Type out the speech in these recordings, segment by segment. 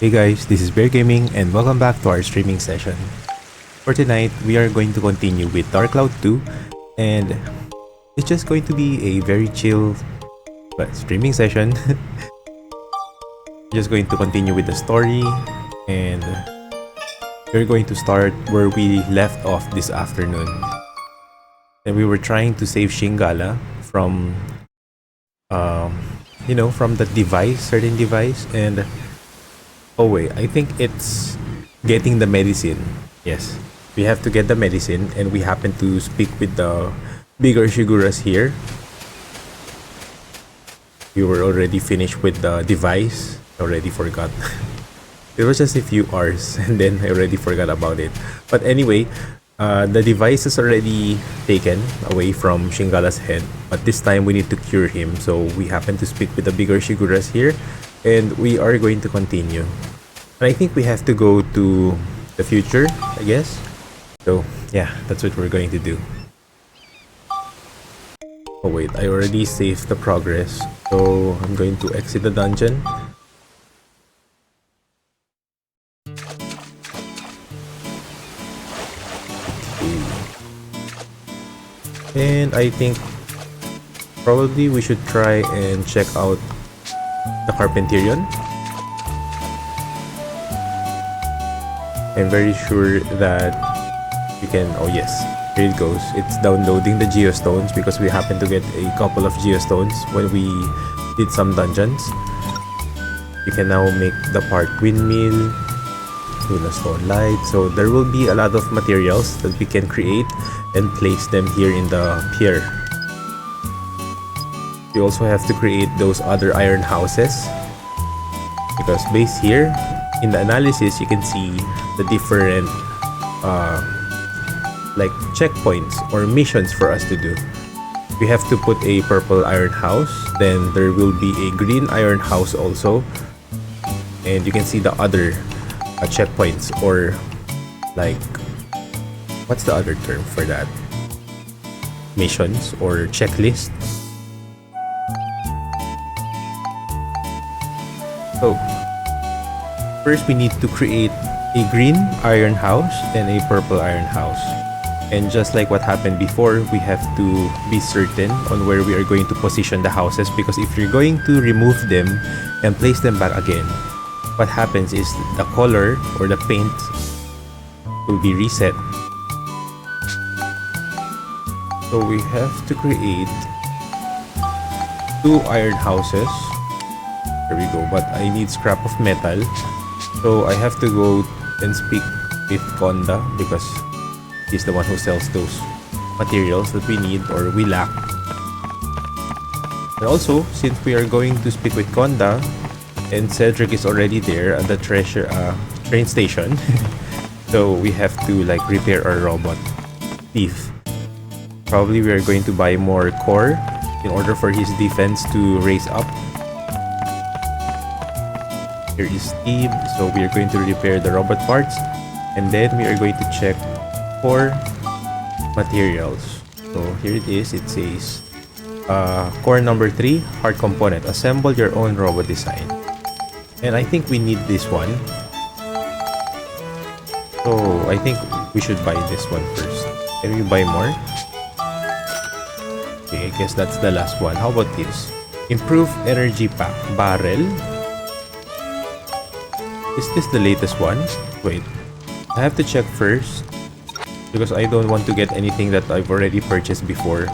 Hey guys, this is Bear Gaming and welcome back to our streaming session. For tonight, we are going to continue with Dark Cloud 2 and it's just going to be a very chill streaming session. Just going to continue with the story and we're going to start where we left off this afternoon. And we were trying to save Shingala from from the certain device, and oh wait, I think it's getting the medicine. Yes, we have to get the medicine and we happen to speak with the bigger Shiguras here. We were already finished with the device. Already forgot. It was just a few hours and then I already forgot about it. But anyway, the device is already taken away from Shingala's head, but this time we need to cure him. So we happen to speak with the bigger Shiguras here and we are going to continue. And I think we have to go to the future, I guess. So yeah, that's what we're going to do. Oh wait, I already saved the progress. So I'm going to exit the dungeon. And I think probably we should try and check out the Carpenterion. I'm very sure that we can... Oh yes, here it goes. It's downloading the geostones because we happen to get a couple of geostones when we did some dungeons. You can now make the park windmill, Luna stone light. So there will be a lot of materials that we can create and place them here in the pier. We also have to create those other iron houses because based here in the analysis you can see the different like checkpoints or missions for us to do. We have to put a purple iron house, then there will be a green iron house also, and you can see the other checkpoints, or like, what's the other term for that? Missions or checklist. So first we need to create a green iron house and a purple iron house. And just like what happened before, we have to be certain on where we are going to position the houses, because if you're going to remove them and place them back again, what happens is the color or the paint will be reset. So we have to create 2 iron houses. There we go, but I need scrap of metal. So I have to go and speak with Konda because he's the one who sells those materials that we need or we lack. And also, since we are going to speak with Konda and Cedric is already there at the train station, so we have to like repair our robot thief. Probably we are going to buy more core in order for his defense to raise up. Here is Steve, so we are going to repair the robot parts and then we are going to check for materials. So here it is, it says core number 3, hard component, assemble your own robot design. And I think we need this one, so I think we should buy this one first. Can we buy more? Okay, I guess that's the last one. How about this? Improve energy pack barrel. Is this the latest one? Wait, I have to check first because I don't want to get anything that I've already purchased before,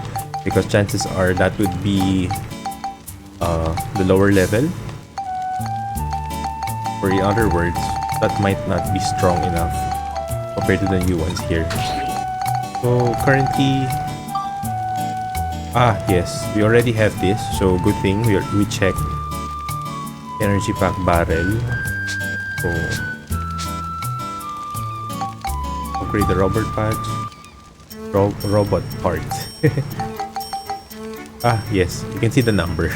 because chances are that would be the lower level, or in other words, that might not be strong enough compared to the new ones here. So currently, yes, we already have this, so good thing we checked energy pack barrel. So upgrade the robot parts. Robot parts. Yes, you can see the number.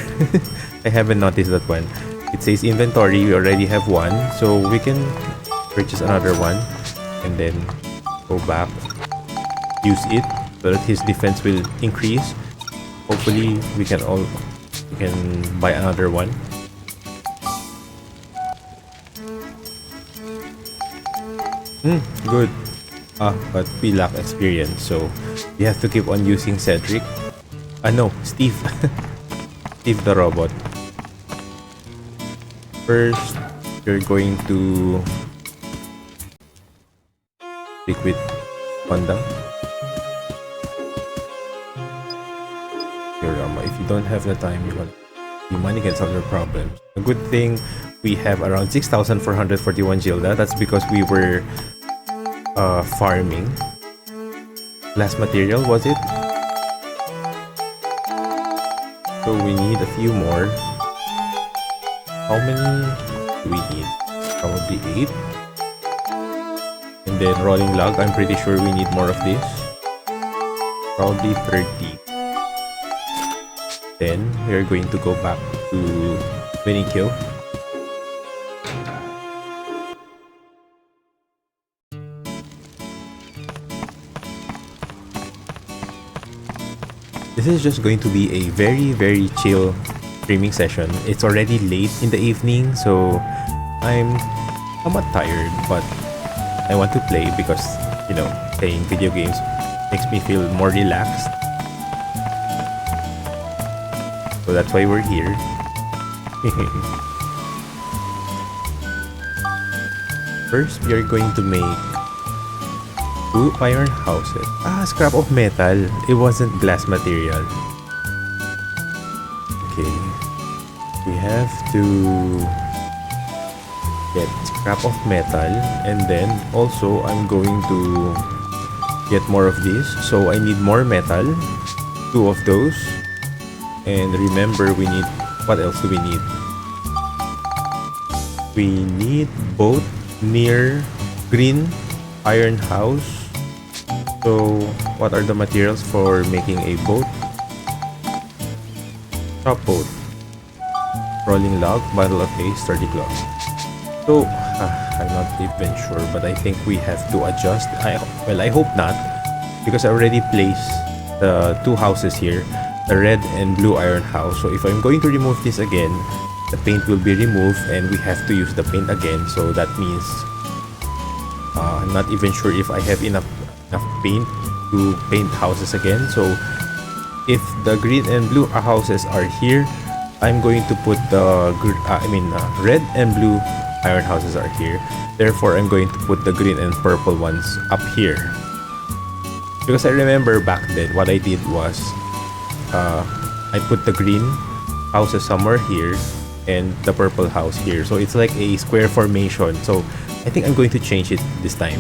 I haven't noticed that one. It says inventory, we already have one, so we can purchase another one and then go back, use it so that his defense will increase. Hopefully we can buy another one. Good. But we lack experience, so we have to keep on using Cedric. No, Steve. Steve the robot. First, you're going to stick with Honda. If you don't have the time, your money can solve your problems. A good thing we have around 6,441 Gilda. That's because we were farming. Last material, was it? So we need a few more. How many do we need? Probably 8. And then rolling log, I'm pretty sure we need more of this. Probably 30. Then we are going to go back to Veniccio. This is just going to be a very chill streaming session. It's already late in the evening, so I'm somewhat tired, but I want to play because, playing video games makes me feel more relaxed. So that's why we're here. First, we are going to make 2 iron houses. Scrap of metal. It wasn't glass material. Okay. We have to get scrap of metal, and then also I'm going to get more of this. So I need more metal. 2 of those. And remember, we need... What else do we need? We need boat near green iron house. So, what are the materials for making a boat? Top boat. Rolling log, bundle of hay, sturdy cloth. So, I'm not even sure, but I think we have to adjust. I hope not, because I already placed the 2 houses here. The red and blue iron house. So if I'm going to remove this again, the paint will be removed and we have to use the paint again. So that means I'm not even sure if I have enough paint to paint houses again. So if the green and blue houses are here, I'm going to put the red and blue iron houses are here. Therefore, I'm going to put the green and purple ones up here. Because I remember back then, what I did was I put the green houses somewhere here and the purple house here. So it's like a square formation. So I think I'm going to change it this time.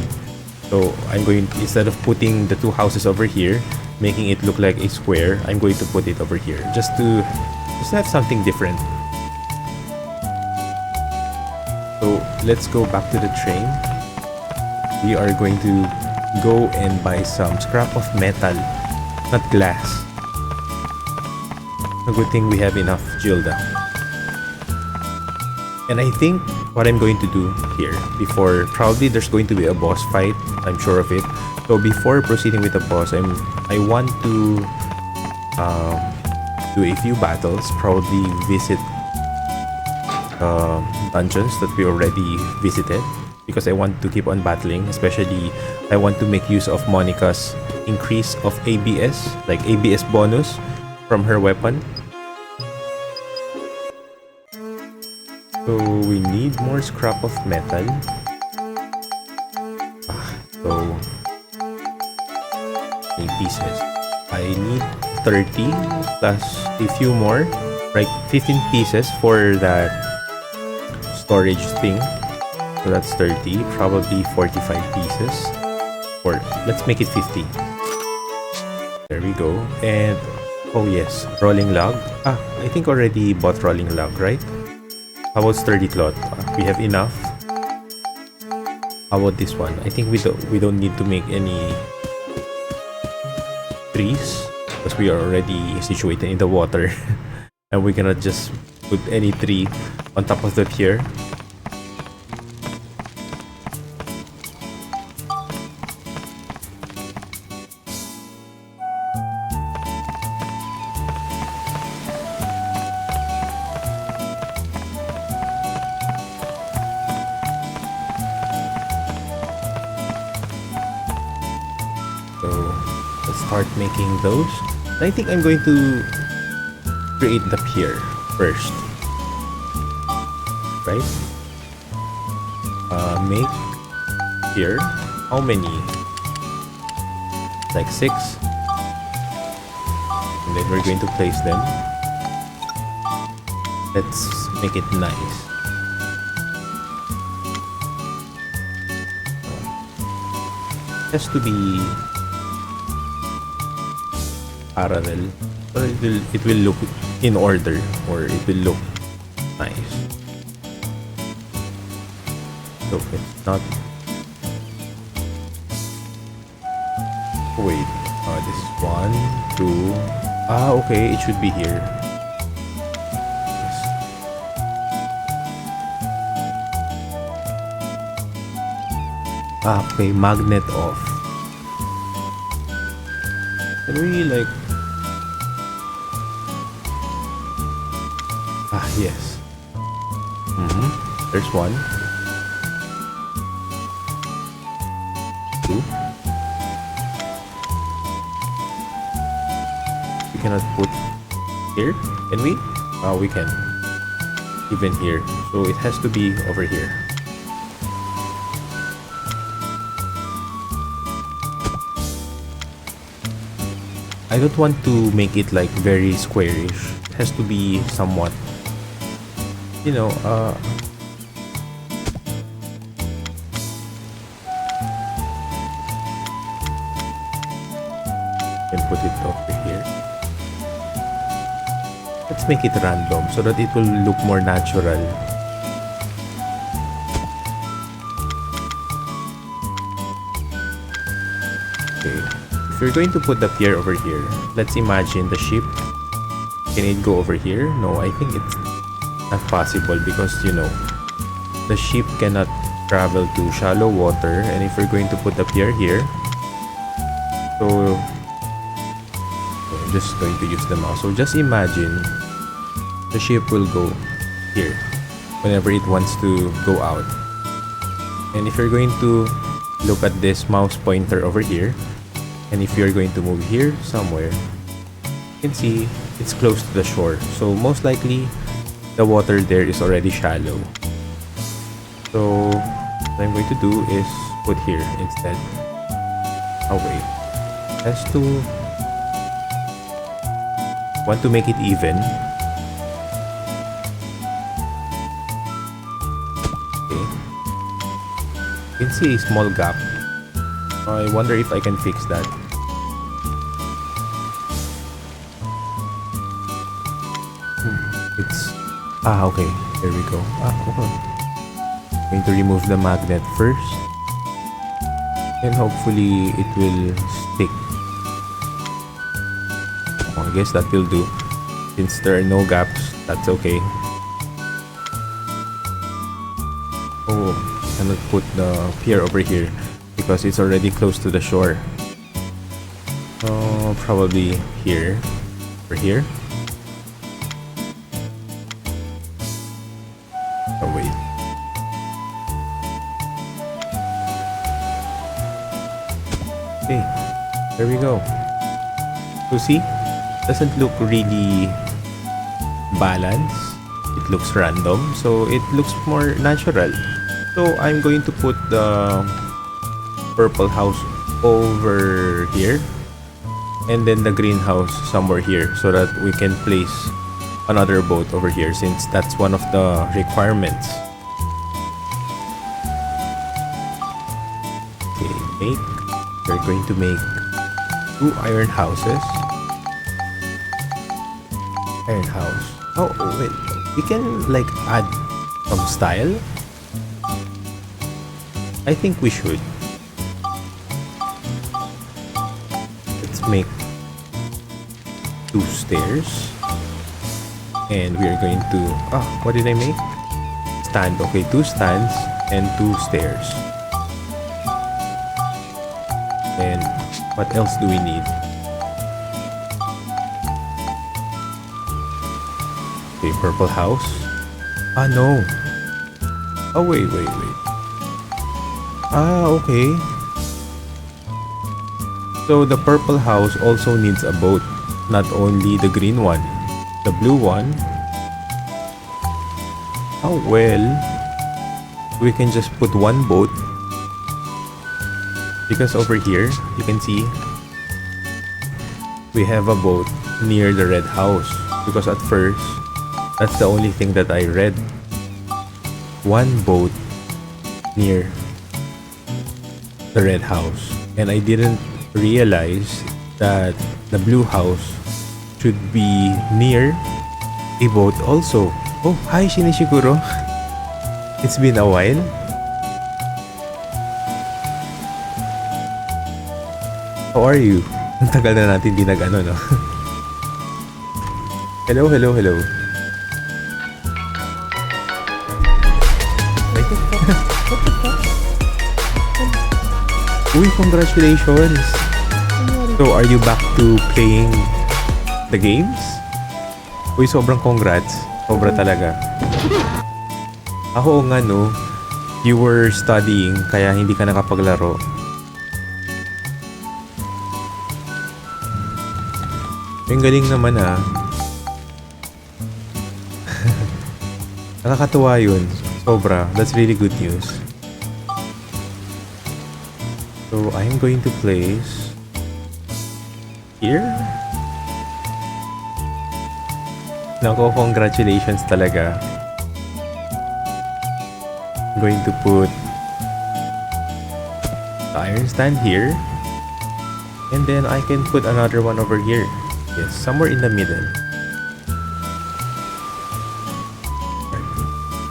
So I'm going, instead of putting the 2 houses over here, making it look like a square, I'm going to put it over here just to have something different. So let's go back to the train. We are going to go and buy some scrap of metal, not glass. A good thing we have enough Gilda. And I think what I'm going to do here, probably there's going to be a boss fight, I'm sure of it. So before proceeding with the boss, I want to do a few battles, probably visit dungeons that we already visited, because I want to keep on battling. Especially, I want to make use of Monica's increase of ABS, like ABS bonus from her weapon. So we need more scrap of metal. So 8 pieces. I need 30 plus a few more, like 15 pieces for that storage thing. So that's 30, probably 45 pieces. Or let's make it 50. There we go. And oh yes, rolling log. I think already bought rolling log, right? How about sturdy cloth? We have enough. How about this one? I think we don't need to make any trees because we are already situated in the water, and we cannot just put any tree on top of the pier. start making those. I think I'm going to create the pier first, right? Make pier. How many? Like 6. And then we're going to place them. Let's make it nice. It has to be parallel, so it will look in order, or it will look nice. So it's not. Wait, this is 1, 2. Okay, it should be here. Yes. Okay, magnet off. Can we like... yes. There's 1, 2. We cannot put here, can we? We can. Even here. So it has to be over here. I don't want to make it like very squarish. It has to be somewhat, you know, and put it over here. Let's make it random so that it will look more natural. Okay. If you're going to put the pier over here, let's imagine the ship. Can it go over here? No, I think it's not possible because, you know, the ship cannot travel to shallow water. And if we're going to put the pier here, so I'm just going to use the mouse. So just imagine the ship will go here whenever it wants to go out. And if you're going to look at this mouse pointer over here, and if you're going to move here somewhere, you can see it's close to the shore. So most likely the water there is already shallow. So what I'm going to do is put here instead. Oh wait, has to want to make it even. Okay, you can see a small gap. I wonder if I can fix that. It's... okay. There we go. Okay. Going to remove the magnet first. And hopefully it will stick. I guess that will do. Since there are no gaps, that's okay. Oh, I cannot put the pier over here because it's already close to the shore. Probably here. Or here. Oh wait. Okay, there we go. So see, doesn't look really balanced. It looks random, so it looks more natural. So I'm going to put the purple house over here and then the greenhouse somewhere here so that we can place another boat over here since that's one of the requirements. Okay, we're going to make 2 iron houses. Iron house. Oh wait, we can like add some style. I think we should. Let's make 2 stairs. And we are going to... what did I make? Stand. Okay, 2 stands and 2 stairs. And what else do we need? Okay, purple house. No. Oh, wait. Okay. So the purple house also needs a boat, not only the green one. The blue one, oh well, we can just put one boat, because over here you can see we have a boat near the red house, because at first that's the only thing that I read. One boat near the red house, and I didn't realize that the blue house should be near a boat also. Oh, hi Shinichiguro. It's been a while. How are you? Ang tagal na natin di nag-ano, no? Hello, hello, hello. Uy, congratulations! So, are you back to playing the games? Uy, sobrang congrats. Sobra talaga. Ako nga, no, you were studying kaya hindi ka nakapaglaro. Yung galing naman ah. Nakakatuwa yun. Sobra. That's really good news. So, I'm going to place here. Nako, congratulations talaga. I'm going to put the iron stand here. And then I can put another one over here. Yes, somewhere in the middle.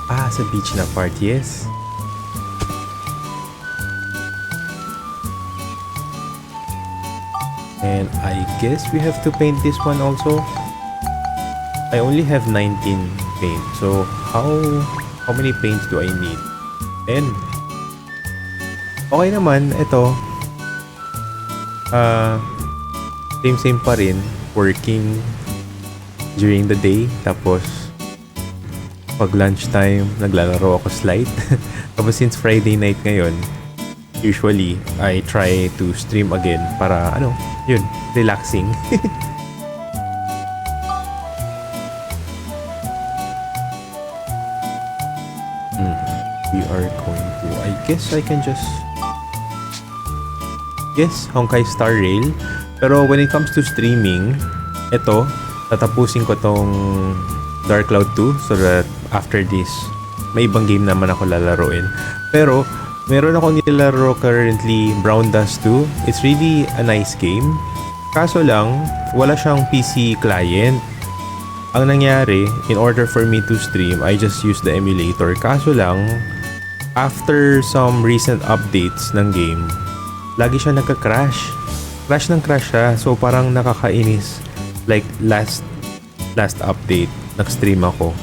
Ah, sa beach na part, yes. And I guess we have to paint this one also. I only have 19 paint. So how many paints do I need? 10. Okay naman, ito. Same pa rin. Working during the day. Tapos pag lunchtime, naglalaro ako slide. Tapos since Friday night ngayon, usually I try to stream again para yun, relaxing. We are going to, I guess I can just Honkai Star Rail. Pero when it comes to streaming, ito, tatapusin ko tong Dark Cloud 2 so that after this, may ibang game naman ako lalaroin. Pero meron ako nilalaro currently, Brown Dust 2. It's really a nice game. Kaso lang, wala siyang PC client. Ang nangyari, in order for me to stream, I just use the emulator. Kaso lang, after some recent updates ng game, lagi siya nagka-crash. Crash ng crash siya. So parang nakakainis. Like last update, nag-stream ako.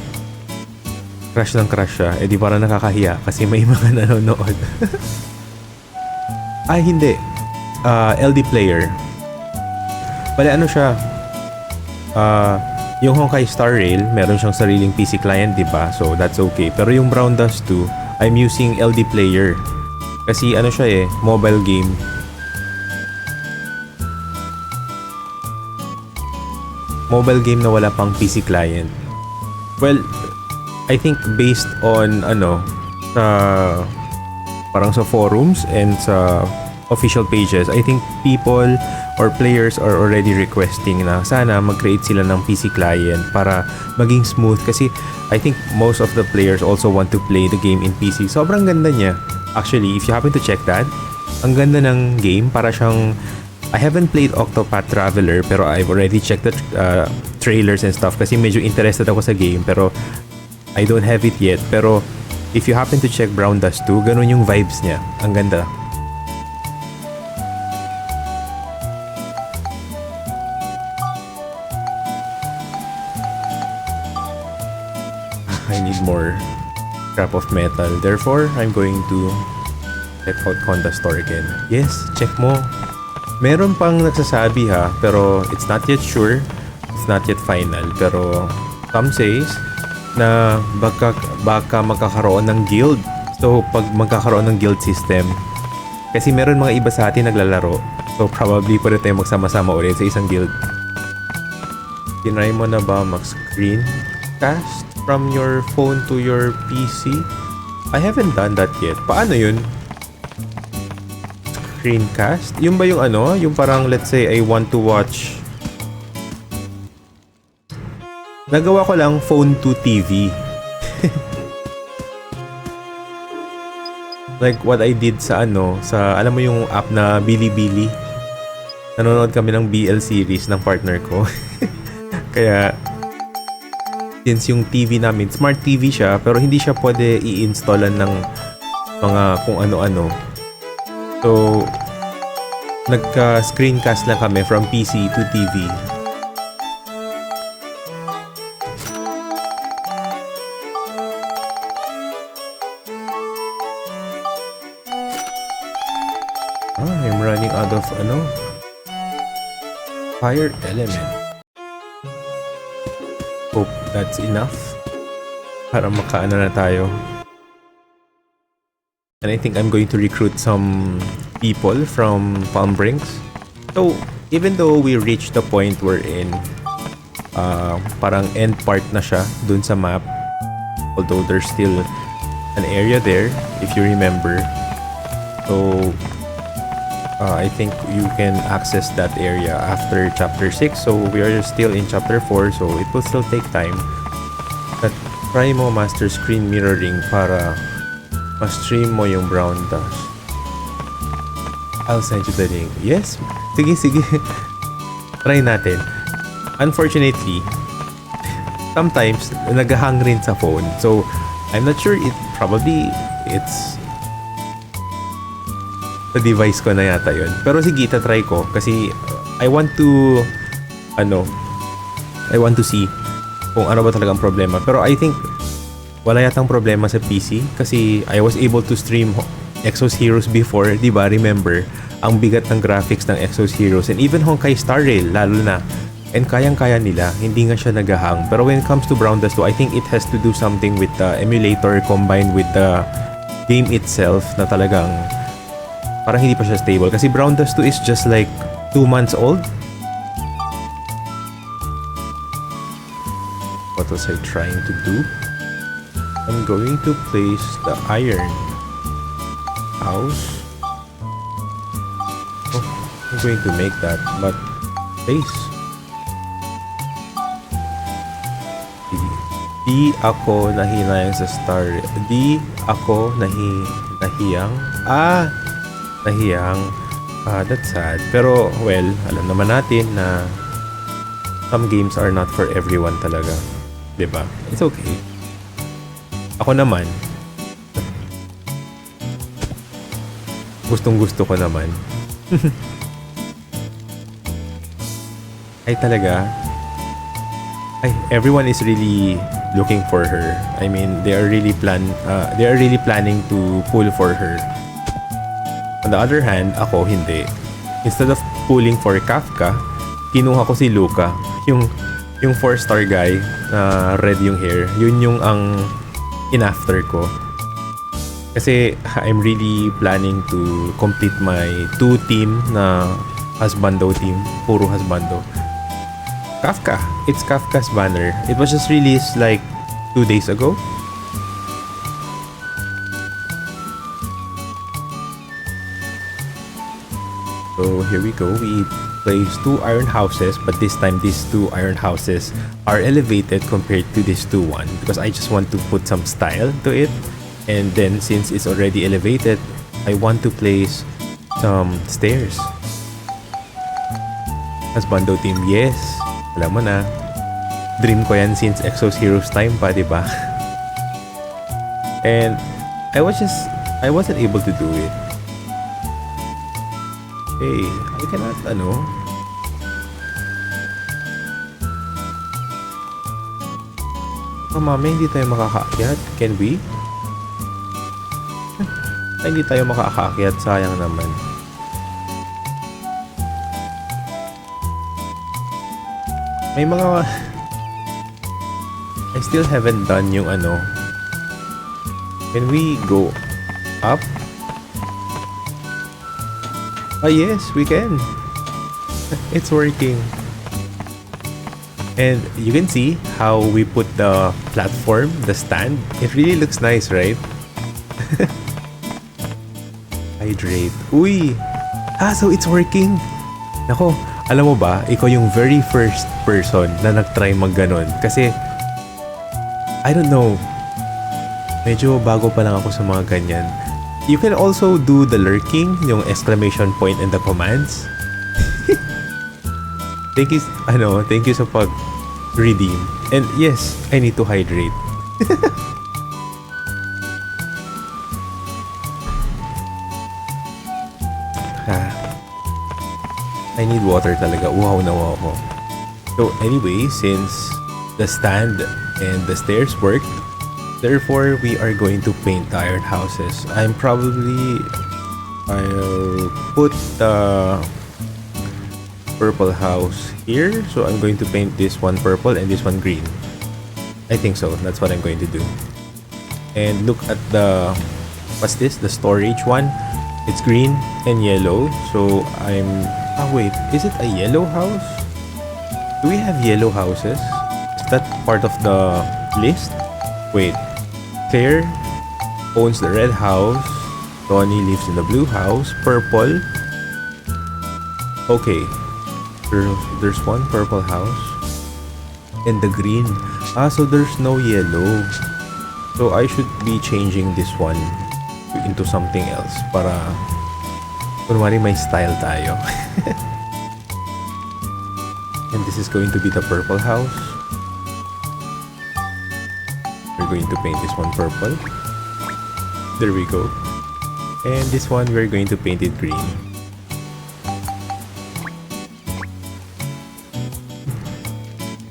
Crash ng crash siya. Eh di parang nakakahiya kasi may mga nanonood. Ay, hindi. LD player. Bale, ano siya? Yung Honkai Star Rail, meron siyang sariling PC client, diba? So, that's okay. Pero yung Brown Dust 2, I'm using LD player. Kasi ano siya mobile game. Mobile game na wala pang PC client. Well, I think based on parang sa forums and sa official pages, I think people or players are already requesting na sana mag-create sila ng PC client para maging smooth, kasi I think most of the players also want to play the game in PC. Sobrang ganda niya. Actually, if you happen to check that, ang ganda ng game. Para siyang, I haven't played Octopath Traveler pero I've already checked the trailers and stuff kasi medyo interested ako sa game pero I don't have it yet. Pero if you happen to check Brown Dust 2, ganun yung vibes niya. Ang ganda. I need more scrap of metal. Therefore, I'm going to check out Conda Store again. Yes, check mo. Meron pang nagsasabi pero it's not yet sure. It's not yet final. Pero some says na baka magkakaroon ng guild. So, pag magkakaroon ng guild system, Kasi meron mga iba sa atin naglalaro. So probably pwede tayo magsama-sama ulit sa isang guild. Tinry mo na ba mag-screencast from your phone to your PC? I haven't done that yet. Paano yun? Screencast? Yung ba yung ano? Yung parang let's say I want to watch. Nagawa ko lang phone to TV. Like what I did sa ano, sa alam mo yung app na Bilibili. Nanonood kami ng BL series ng partner ko. Kaya since yung TV namin, smart TV siya, pero hindi siya pwede i-installan ng mga kung ano-ano. So nagka-screencast lang kami from PC to TV. I'm running out of fire element. Hope that's enough para makaano na tayo. And I think I'm going to recruit some people from Palm Springs. So even though we reached the point we're in, parang end part na siya dun sa map, although there's still an area there if you remember. So I think you can access that area after chapter 6. So we are still in chapter 4, so it will still take time. But try mo master screen mirroring para ma-stream mo yung brown dash. I'll send you the link. Yes? Sige. Try natin. Unfortunately, sometimes nag-hang rin sa phone. So I'm not sure, it's sa device ko na yata yun. Pero sige, try ko. Kasi I want to see kung ano ba talagang problema. Pero I think wala yatang problema sa PC. Kasi I was able to stream Exos Heroes before. Diba? Remember, ang bigat ng graphics ng Exos Heroes. And even Honkai Star Rail, lalo na. And kayang-kaya nila. Hindi nga siya nagahang. Pero when it comes to Brown Dust 2, I think it has to do something with the emulator combined with the game itself na talagang parang hindi pa siya stable. Kasi Brown Dust 2 is just like 2 months old. What was I trying to do? I'm going to place the iron house. Oh, I'm going to make that, but place. Di ako nahinayang sa star. Di ako nahiyang. Nahiyang. That's sad. Pero, well, alam naman natin na some games are not for everyone talaga. Diba? It's okay. Ako naman, gustong-gusto ko naman. Everyone is really looking for her. I mean, they are really planning to pull for her. On the other hand, ako hindi. Instead of pulling for Kafka, kinuha ko si Luca, yung 4-star guy na red yung hair. Yun yung ang in-after ko. Kasi I'm really planning to complete my 2 team na husbando team, puro husbando. Kafka, it's Kafka's banner. It was just released like 2 days ago. So here we go. We placed 2 iron houses, but this time these 2 iron houses are elevated compared to this 2-1 because I just want to put some style to it. And then since it's already elevated, I want to place some stairs. Husbando team, yes. Alam mo na. Dream ko yan since Exos Heroes time pa, diba? And I wasn't able to do it. Hey, I cannot, mama, hindi tayo makakaakyat. Can we? Hindi tayo makakaakyat. Sayang naman. May mga... I still haven't done yung Can we go up? Ah, yes, we can. It's working. And you can see how we put the platform, the stand. It really looks nice, right? Hydrate. Uy! Ah, so it's working. Nako, alam mo ba, ikaw yung very first person na nag-try mag-ganon. Kasi, I don't know, medyo bago pa lang ako sa mga ganyan. You can also do the lurking, yung exclamation point and the commands. Thank you sa pag-redeem. And yes, I need to hydrate. I need water talaga. Wow na wow ako. So anyway, since the stand and the stairs worked, therefore we are going to paint the iron houses. I'll put the purple house here. So I'm going to paint this one purple and this one green. I think so. That's what I'm going to do. And look at what's this? The storage one. It's green and yellow. So wait, is it a yellow house? Do we have yellow houses? Is that part of the list? Wait, Claire owns the red house. Tony lives in the blue house. Purple. Okay, there's one purple house. And the green. So there's no yellow. So I should be changing this one into something else para kunwari may style tayo. And this is going to be the purple house. We're going to paint this one purple. There we go. And this one we're going to paint it green.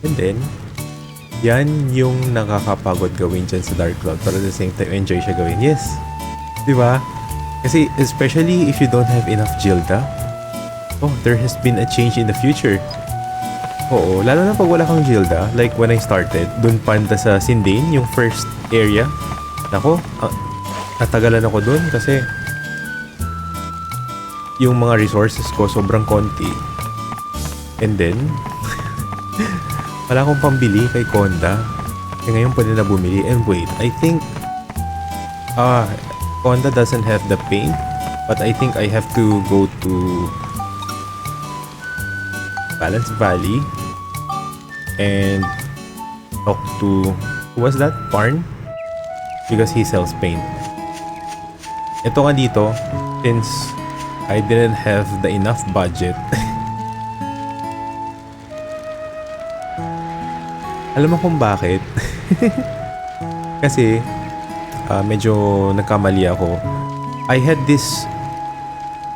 And then yan yung nakakapagod gawin dyan sa Dark Cloud, pero at the same time enjoy siya gawin. Yes, di ba? Kasi especially if you don't have enough Gilda, there has been a change in the future. Oo, lalo na pag wala kang Gilda, like when I started, dun panda sa Sindane, yung first area. Nako, natagalan ako dun kasi yung mga resources ko sobrang konti. And then, wala akong pambili kay Konda. Ngayon pwede na bumili. And wait, I think Konda doesn't have the paint, but I think I have to go to Balance Valley and talk to, who was that? Parn? Because he sells paint. Ito nga dito, since I didn't have the enough budget. Alam mo kung bakit? Kasi medyo nagkamali ako. I had this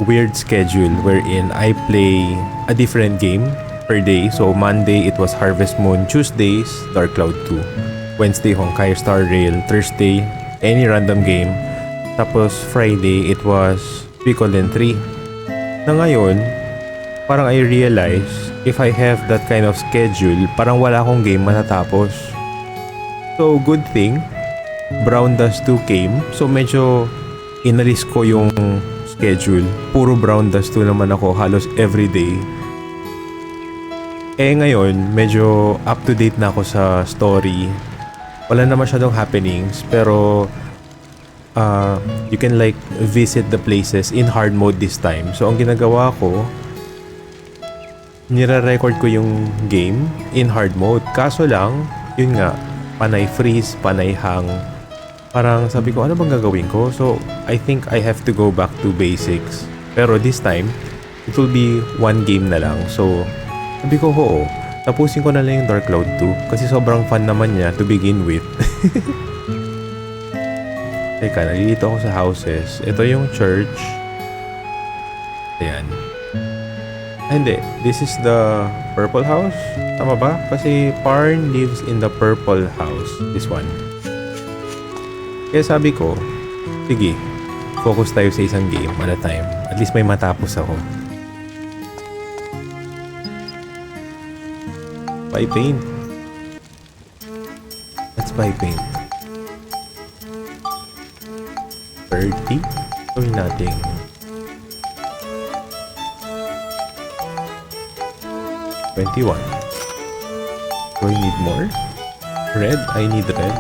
weird schedule wherein I play a different game per day. So Monday it was Harvest Moon, Tuesdays Dark Cloud 2, Wednesday Honkai Star Rail, Thursday any random game, tapos Friday it was Picolen 3. Na ngayon, parang I realize if I have that kind of schedule, parang wala akong game matatapos. So good thing Brown Dust 2 came. So medyo inalis ko yung schedule. Puro Brown Dust 2 naman ako halos everyday. Ngayon, medyo up to date na ako sa story. Wala na masyadong happenings, pero you can like visit the places in hard mode this time. So ang ginagawa ko, nire-record ko yung game in hard mode. Kaso lang, yun nga, panay freeze, panay hang. Parang sabi ko, ano bang gagawin ko? So, I think I have to go back to basics. Pero this time, it will be one game na lang. So, sabi ko, oo, tapusin ko na lang yung Dark Cloud 2 kasi sobrang fun naman niya to begin with. Teka, nalilito ako sa houses. Ito yung church. Ayan. Hindi, this is the purple house. Tama ba? Kasi Parn lives in the purple house. This one. Kaya sabi ko, sige, focus tayo sa isang game at a time. At least may matapos ako. Buy paint. Let's buy paint. 30. Gawin natin 21. Do I need more? Red? I need red.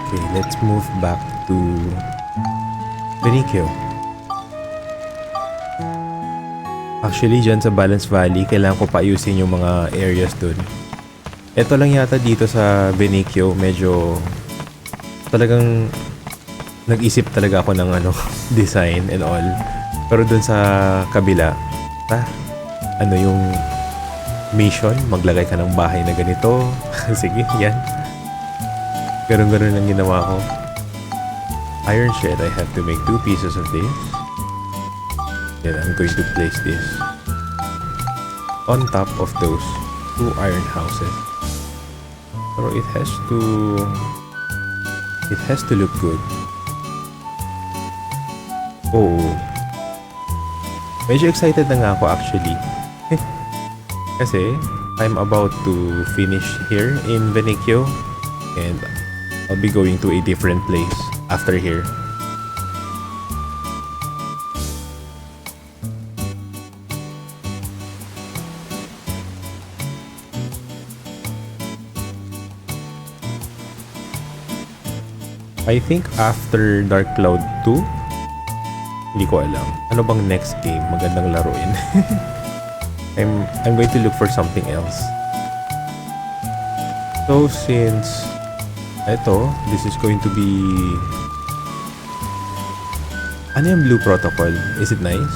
Okay, let's move back to Veniccio. Actually, dyan sa Balance Valley, kailangan ko pa ayusin yung mga areas dun. Ito lang yata dito sa Veniccio, medyo talagang nag-isip talaga ako ng design and all. Pero dun sa kabila, yung mission, maglagay ka ng bahay na ganito. Sige, yan. Ganun-ganun lang ginawa ko. Iron shed, I have to make 2 pieces of this. Then I'm going to place this on top of those 2 iron houses. Pero it has to look good. Oh. Medyo excited na nga ako actually. Kasi I'm about to finish here in Veniccio and I'll be going to a different place after here. I think after Dark Cloud 2, hindi ko alam. Ano bang next game magandang laruin? I'm going to look for something else. So since this is going to be ano yung Blue Protocol? Is it nice?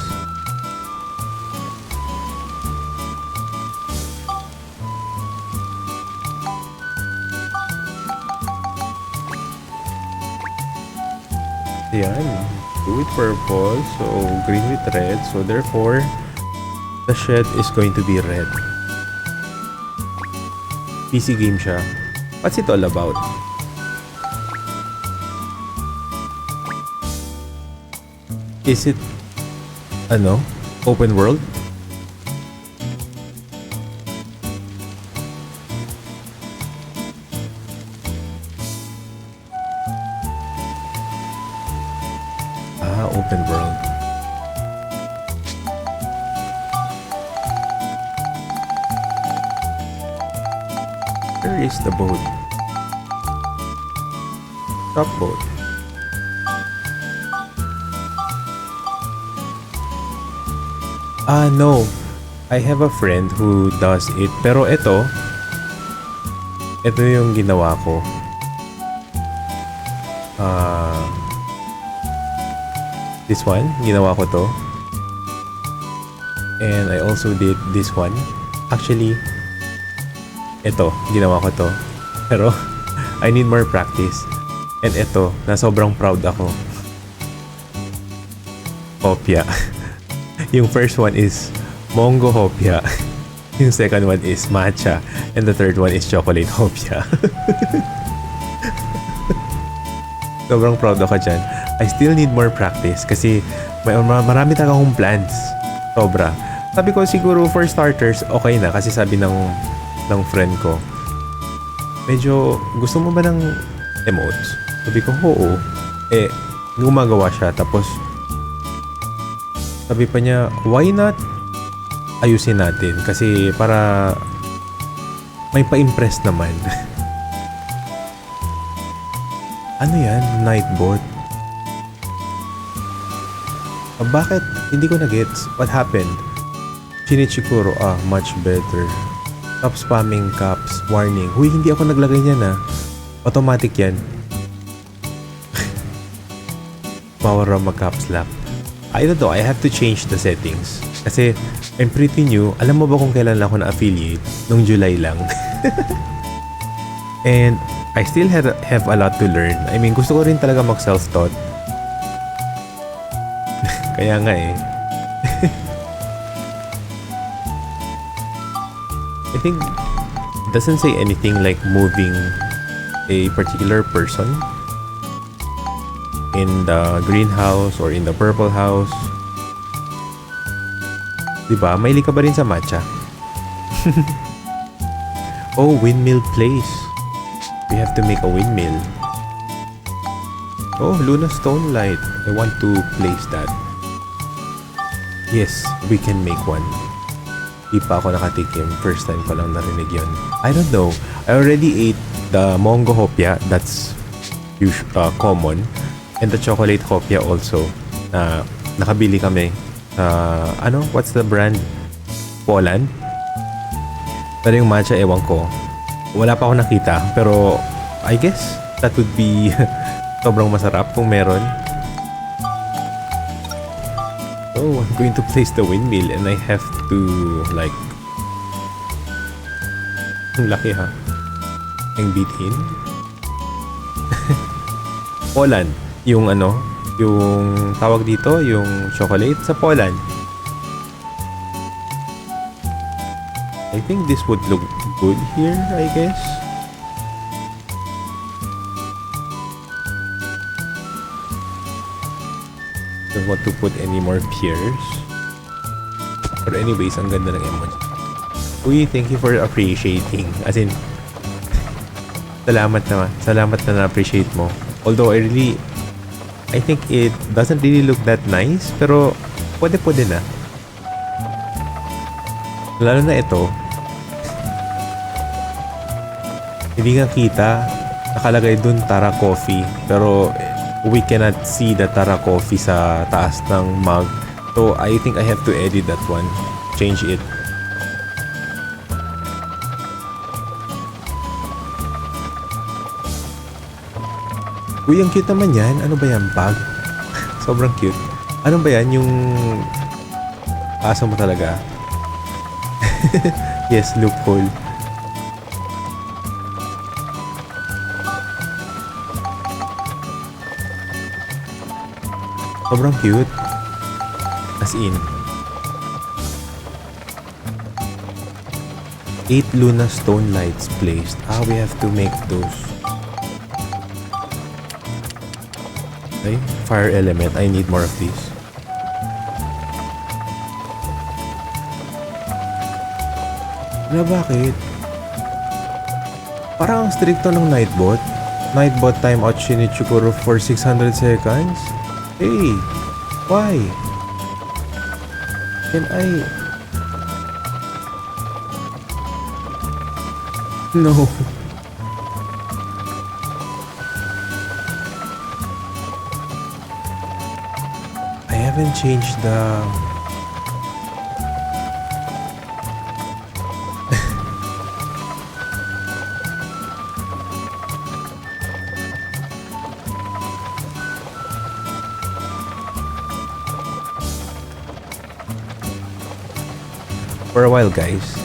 Ayan. Blue with purple. So, green with red. So, therefore, the shed is going to be red. PC game siya. What's it all about? Is it, open world? Open world. Where is the boat? Top boat. No. I have a friend who does it. Pero ito yung ginawa ko. This one, ginawa ko to. And I also did this one. Actually, ito, ginawa ko to. Pero, I need more practice. And ito, na sobrang proud ako. Hopya. Yung first one is Mongo Hopya. Yung second one is Matcha. And the third one is Chocolate Hopya. Sobrang proud ako dyan. I still need more practice kasi marami talaga akong plans. Sobra. Sabi ko siguro for starters, okay na kasi sabi ng friend ko, medyo gusto mo ba ng emotes? Sabi ko, oo. Gumagawa siya. Tapos, sabi pa niya, why not ayusin natin? Kasi para may pa-impress naman. Ano yan? Nightbot? Bakit? Hindi ko na-gets. What happened? Shinichikuro. Much better. Stop spamming caps. Warning. Huy, hindi ako naglagay niyan Automatic yan. Power of mag-caps lock. I don't know. I have to change the settings. Kasi I'm pretty new. Alam mo ba kung kailan lang ako na-affiliate? Nung July lang. And I still have a lot to learn. I mean, gusto ko rin talaga mag-self-taught. Kaya nga I think it doesn't say anything like moving a particular person in the greenhouse or in the purple house. Diba? Mahilig ka ba rin sa matcha? Oh, windmill place. We have to make a windmill. Oh, Luna Stone Light. I want to place that. Yes, we can make one. Di pa ako nakatikim. First time ko lang narinig yun. I don't know. I already ate the Mongo Hopia. That's common. And the chocolate Hopia also. Nakabili kami. What's the brand? Poland. Pero yung matcha, ewan ko. Wala pa ako nakita. Pero I guess that would be sobrang masarap kung meron. Oh, I'm going to place the windmill and I have to like... Ang laki ha. Ang bitin. Poland. Yung yung tawag dito, yung chocolate sa Poland. I think this would look good here, I guess. Don't want to put any more pears. But anyways, ang ganda ng emoji. Uy, thank you for appreciating. As in, salamat naman. Salamat na na-appreciate mo. Although I think it doesn't really look that nice, pero pwede na. Lalo na ito. Hindi nga kita. Nakalagay dun Tara Coffee. Pero we cannot see the Tara Coffee sa taas ng mug. So I think I have to edit that one. Change it. Uy, ang cute naman yan. Ano ba yan? Bag? Sobrang cute. Ano ba yan? Yung aso mo talaga. Yes, loophole. Sobrang cute. As in. 8 Luna Stone Lights placed. We have to make those. Okay, fire element. I need more of these. Wala, bakit? Parang ang stricto ng Nightbot. Nightbot timeout Shinichikuro for 600 seconds? Hey, why? Can I... No. I haven't changed the... For a while, guys.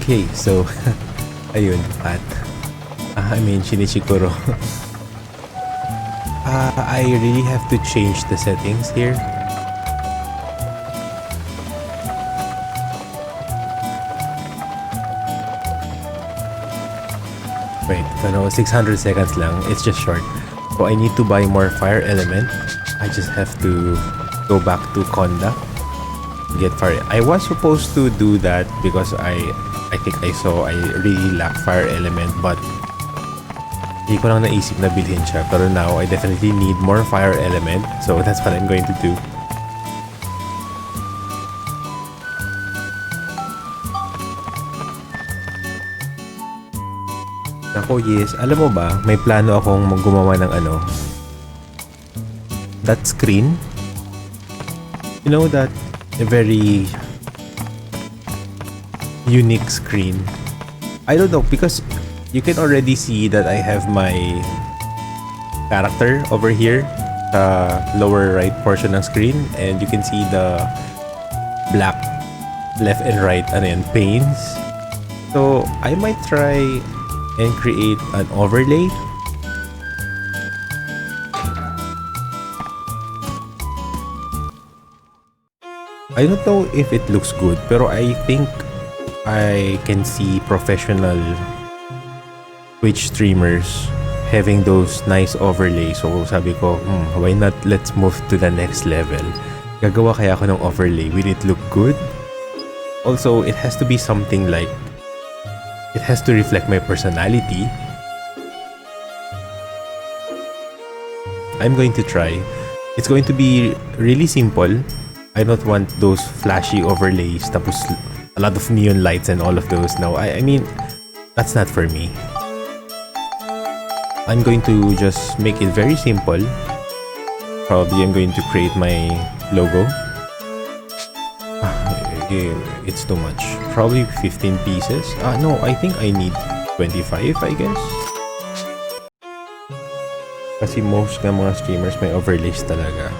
Okay, so ayun, at Shinichikuro. I really have to change the settings here. Wait, 600 seconds lang. It's just short. So I need to buy more fire element. I just have to go back to Conda. Get fire. I was supposed to do that because I think I saw I really lack fire element, but hindi ko lang naisip na bilhin siya. Pero now I definitely need more fire element, so that's what I'm going to do. Ako, yes. Alam mo ba, may plano akong gumawa ng that screen. You know that a very unique screen. I don't know, because you can already see that I have my character over here, the lower right portion ng screen, and you can see the black left and right panes. So I might try and create an overlay. I don't know if it looks good, pero I think I can see professional Twitch streamers having those nice overlays. So sabi ko, why not, let's move to the next level. Gagawa kaya ako ng overlay. Will it look good? Also, it has to be something like, it has to reflect my personality. I'm going to try. It's going to be really simple. I don't want those flashy overlays, tapos a lot of neon lights and all of those. No, I mean, that's not for me. I'm going to just make it very simple. Probably I'm going to create my logo. It's too much. Probably 15 pieces. No, I think I need 25, I guess. Kasi most ng mga streamers may overlays talaga.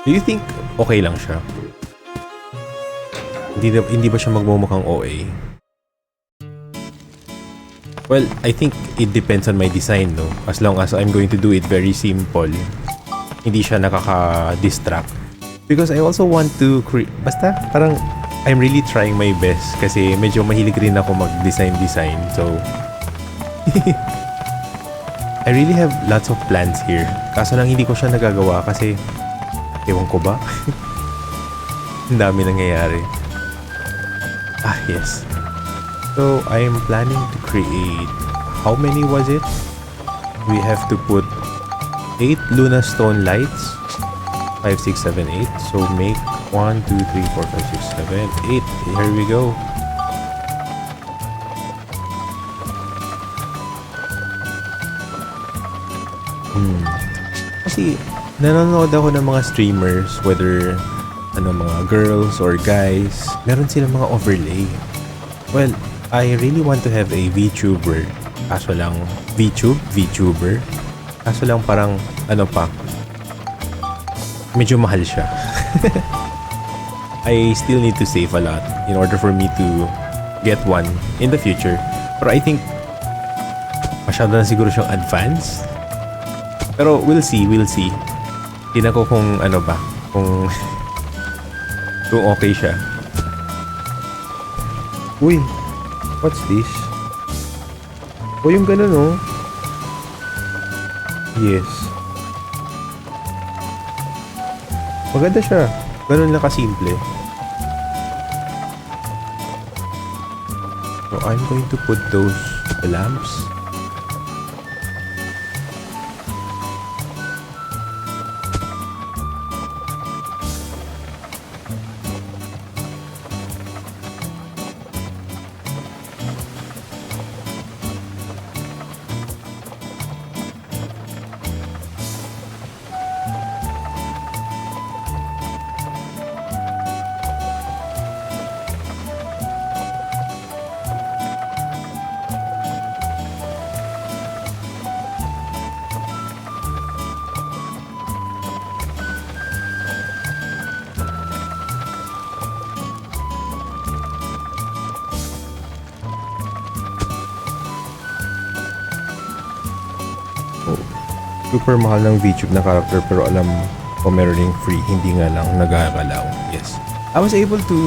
Do you think okay lang siya? Hindi ba siya magmumukhang OA? Well, I think it depends on my design, no? As long as I'm going to do it very simple, hindi siya nakaka-distract. Because I also want to create... Basta, parang I'm really trying my best kasi medyo mahilig rin ako mag-design. So, I really have lots of plans here. Kaso lang hindi ko siya nagagawa kasi ewan ko ba? Ang dami nangyayari. Yes. So, I am planning to create... How many was it? We have to put 8 Luna Stone lights. 5, 6, 7, 8. So, make 1, 2, 3, 4, 5, 6, 7, 8. Here we go. Kasi, nanonood ako ng mga streamers, whether mga girls or guys, meron silang mga overlay. Well, I really want to have a VTuber. Kaso lang, VTuber. Kaso lang parang, medyo mahal siya. I still need to save a lot in order for me to get one in the future. Pero I think, masyado na siguro siyang advanced. Pero we'll see. Tingnan ko kung kung okay siya. Uy, what's this? Yung ganun, oh. Yes. Maganda siya. Ganun lang kasimple. So, I'm going to put those lamps. Super mahal ng VTube na character pero alam ko meron ding free, hindi nga lang nagagalaw. Yes. I was able to,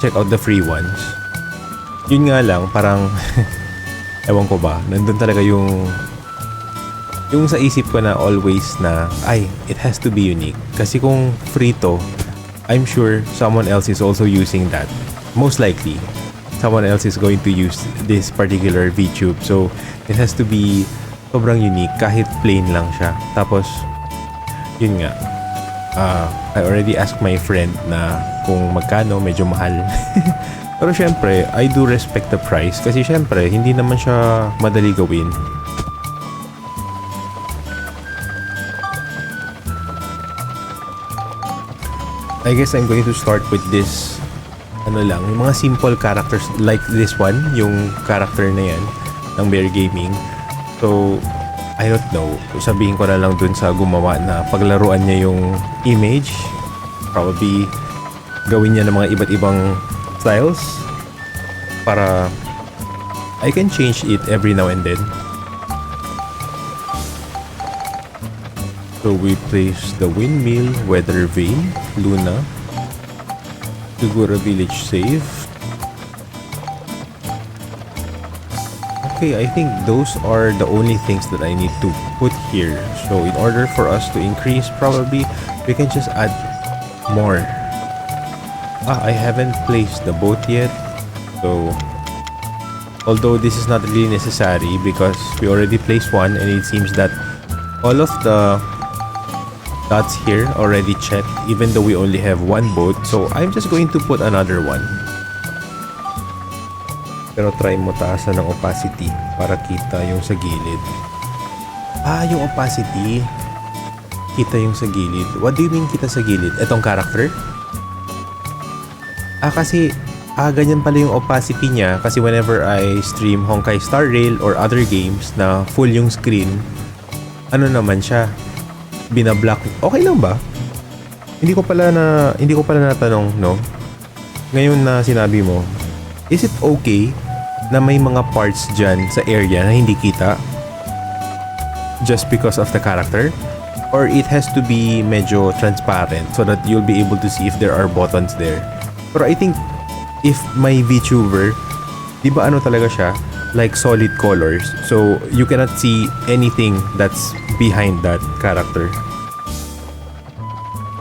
check out the free ones. Yun nga lang, parang, ewan ko ba, nandun talaga yung sa isip ko na always na, it has to be unique. Kasi kung free to, I'm sure someone else is also using that. Most likely, someone else is going to use this particular VTube. So, it has to be sobrang unique kahit plain lang siya. Tapos, yun nga. I already asked my friend na kung magkano, medyo mahal. Pero syempre, I do respect the price kasi syempre, hindi naman siya madali gawin. I guess I'm going to start with this, ano lang, yung mga simple characters like this one, yung character na yan ng Bear Gaming. So, I don't know, sabihin ko na lang dun sa gumawa na paglaruan niya yung image. Probably, gawin niya ng mga iba't ibang styles para I can change it every now and then. So we place the windmill, weather vane, Luna, Shigura village save. Okay, I think those are the only things that I need to put here. So in order for us to increase, probably we can just add more. I haven't placed the boat yet. So although this is not really necessary because we already placed one and it seems that all of the dots here already checked even though we only have one boat. So I'm just going to put another one. Pero try mo taasan ng opacity para kita yung sa gilid. Yung opacity. Kita yung sa gilid. What do you mean kita sa gilid? Etong character? Kasi ganyan pala yung opacity niya kasi whenever I stream Honkai Star Rail or other games na full yung screen, ano naman siya? Binablock. Okay lang ba? Hindi ko pala natanong, no? Ngayon na sinabi mo, is it okay na may mga parts dyan sa area na hindi kita just because of the character? Or it has to be medyo transparent so that you'll be able to see if there are buttons there? Pero I think if may VTuber, di ba ano talaga siya? Like solid colors. So you cannot see anything that's behind that character.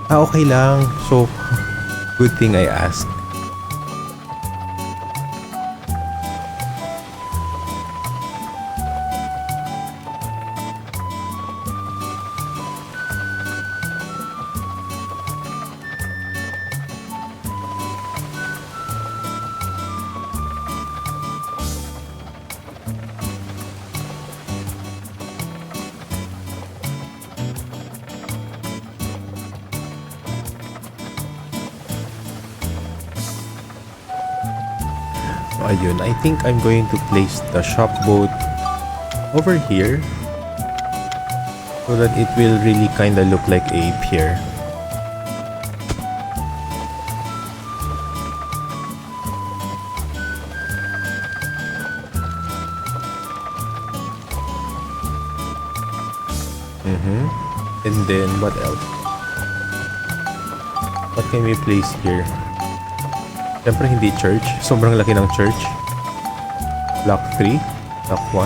Okay lang. So good thing I asked. Ayun, I think I'm going to place the shop boat over here so that it will really kind of look like a pier. And then what else? What can we place here? Siyempre hindi church. Sobrang laki ng church. Block 3. Block 1.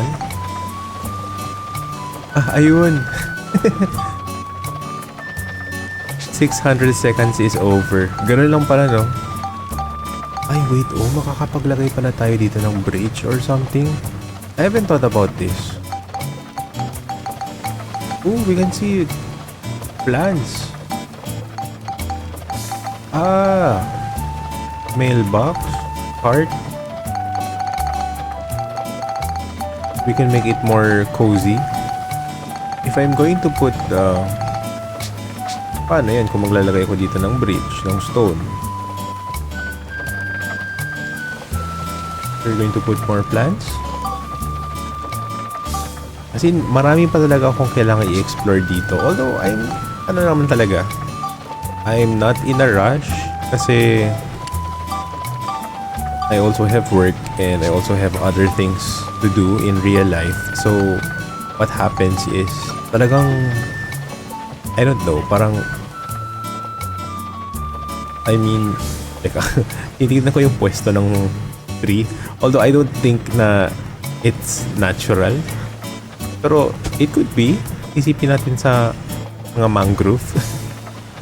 Ayun. 600 seconds is over. Ganun lang pala, no? Ay, wait. Makakapaglagay pala tayo dito ng bridge or something. I haven't thought about this. We can see plants. Mailbox, cart. We can make it more cozy. If I'm going to put the... Paano yan kung maglalagay ko dito ng bridge, ng stone? We're going to put more plants. Kasi marami pa talaga akong kailangan i-explore dito. Although I'm not in a rush kasi I also have work and I also have other things to do in real life. So what happens is talagang I don't know, parang teka, titignan ko yung pwesto ng tree. Although I don't think na it's natural. Pero it could be. Isipin natin sa mga mangrove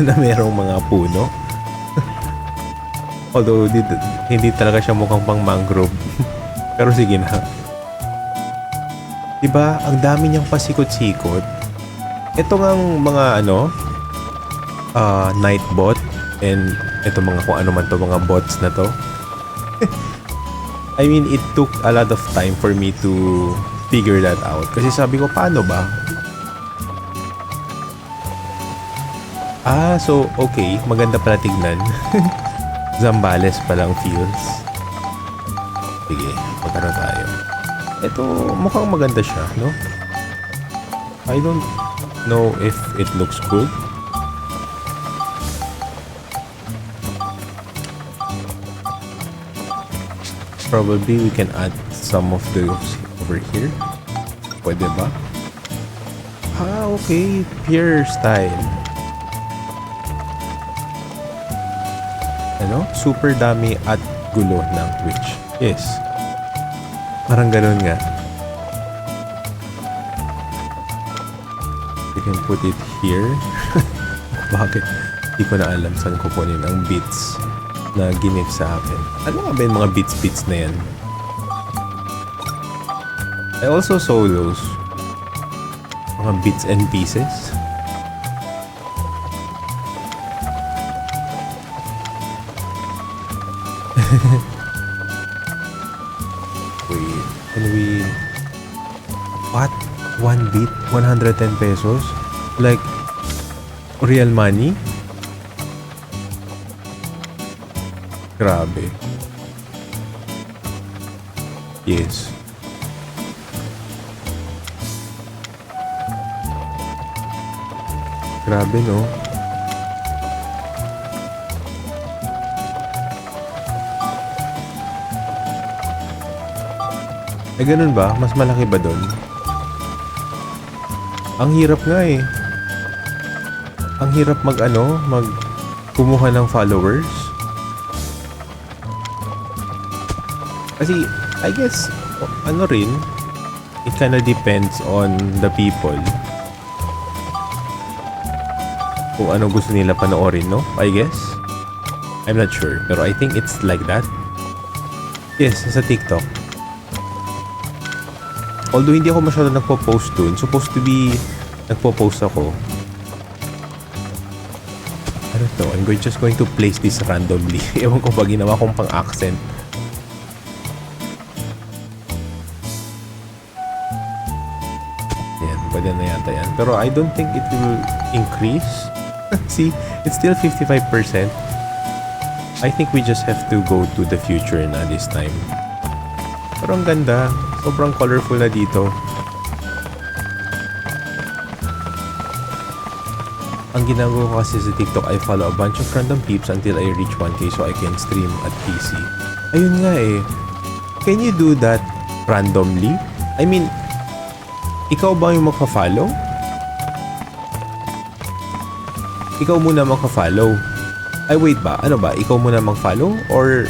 na merong mga puno. Although hindi talaga siya mukhang pang mangrove. Pero sige na. Diba? Ang dami niyang pasikot-sikot. Ito ngang mga night bot and ito mga kung ano man to, mga bots na to. I mean, it took a lot of time for me to figure that out. Kasi sabi ko, paano ba? So, okay. Maganda pala tignan. Zambales palang feels. Sige, magkaroon tayo. Ito, mukhang maganda siya, no? I don't know if it looks good. Probably we can add some of those over here. Pwede ba? Okay. Pier style. Ano? Super dami at gulo ng Twitch. Yes. Parang ganun nga. You can put it here. Bakit? Di ko na alam saan ko kunin ang bits na ginig sa akin. Ano nga ba yung mga bits na yan? I also saw those mga bits and pieces. Wait, can we... What? 1 bit? 110 pesos? Like, real money? Grabe. Yes. Grabe, no? Ganun ba? Mas malaki ba doon? Ang hirap nga eh. Ang hirap mag kumuha ng followers. Kasi, I guess, rin, it kinda depends on the people. Kung ano gusto nila panoorin, no? I guess. I'm not sure. Pero I think it's like that. Yes, sa TikTok. Although hindi ako masyado nagpo-post dun. Supposed to be nagpo-post ako. Ano to? I'm just going to place this randomly. Ewan ko ba ginawa kong pang-accent. Yan, pwede na yata yan. Pero I don't think it will increase. See, it's still 55%. I think we just have to go to the future na this time. Pero ang ganda. Sobrang colorful na dito. Ang ginagawa ko kasi sa TikTok, I follow a bunch of random peeps until I reach 1K so I can stream at PC. Ayun nga eh. Can you do that randomly? I mean, ikaw ba yung magpa-follow? Ikaw muna magpa-follow. Ay wait ba? Ano ba? Ikaw muna mag-follow? Or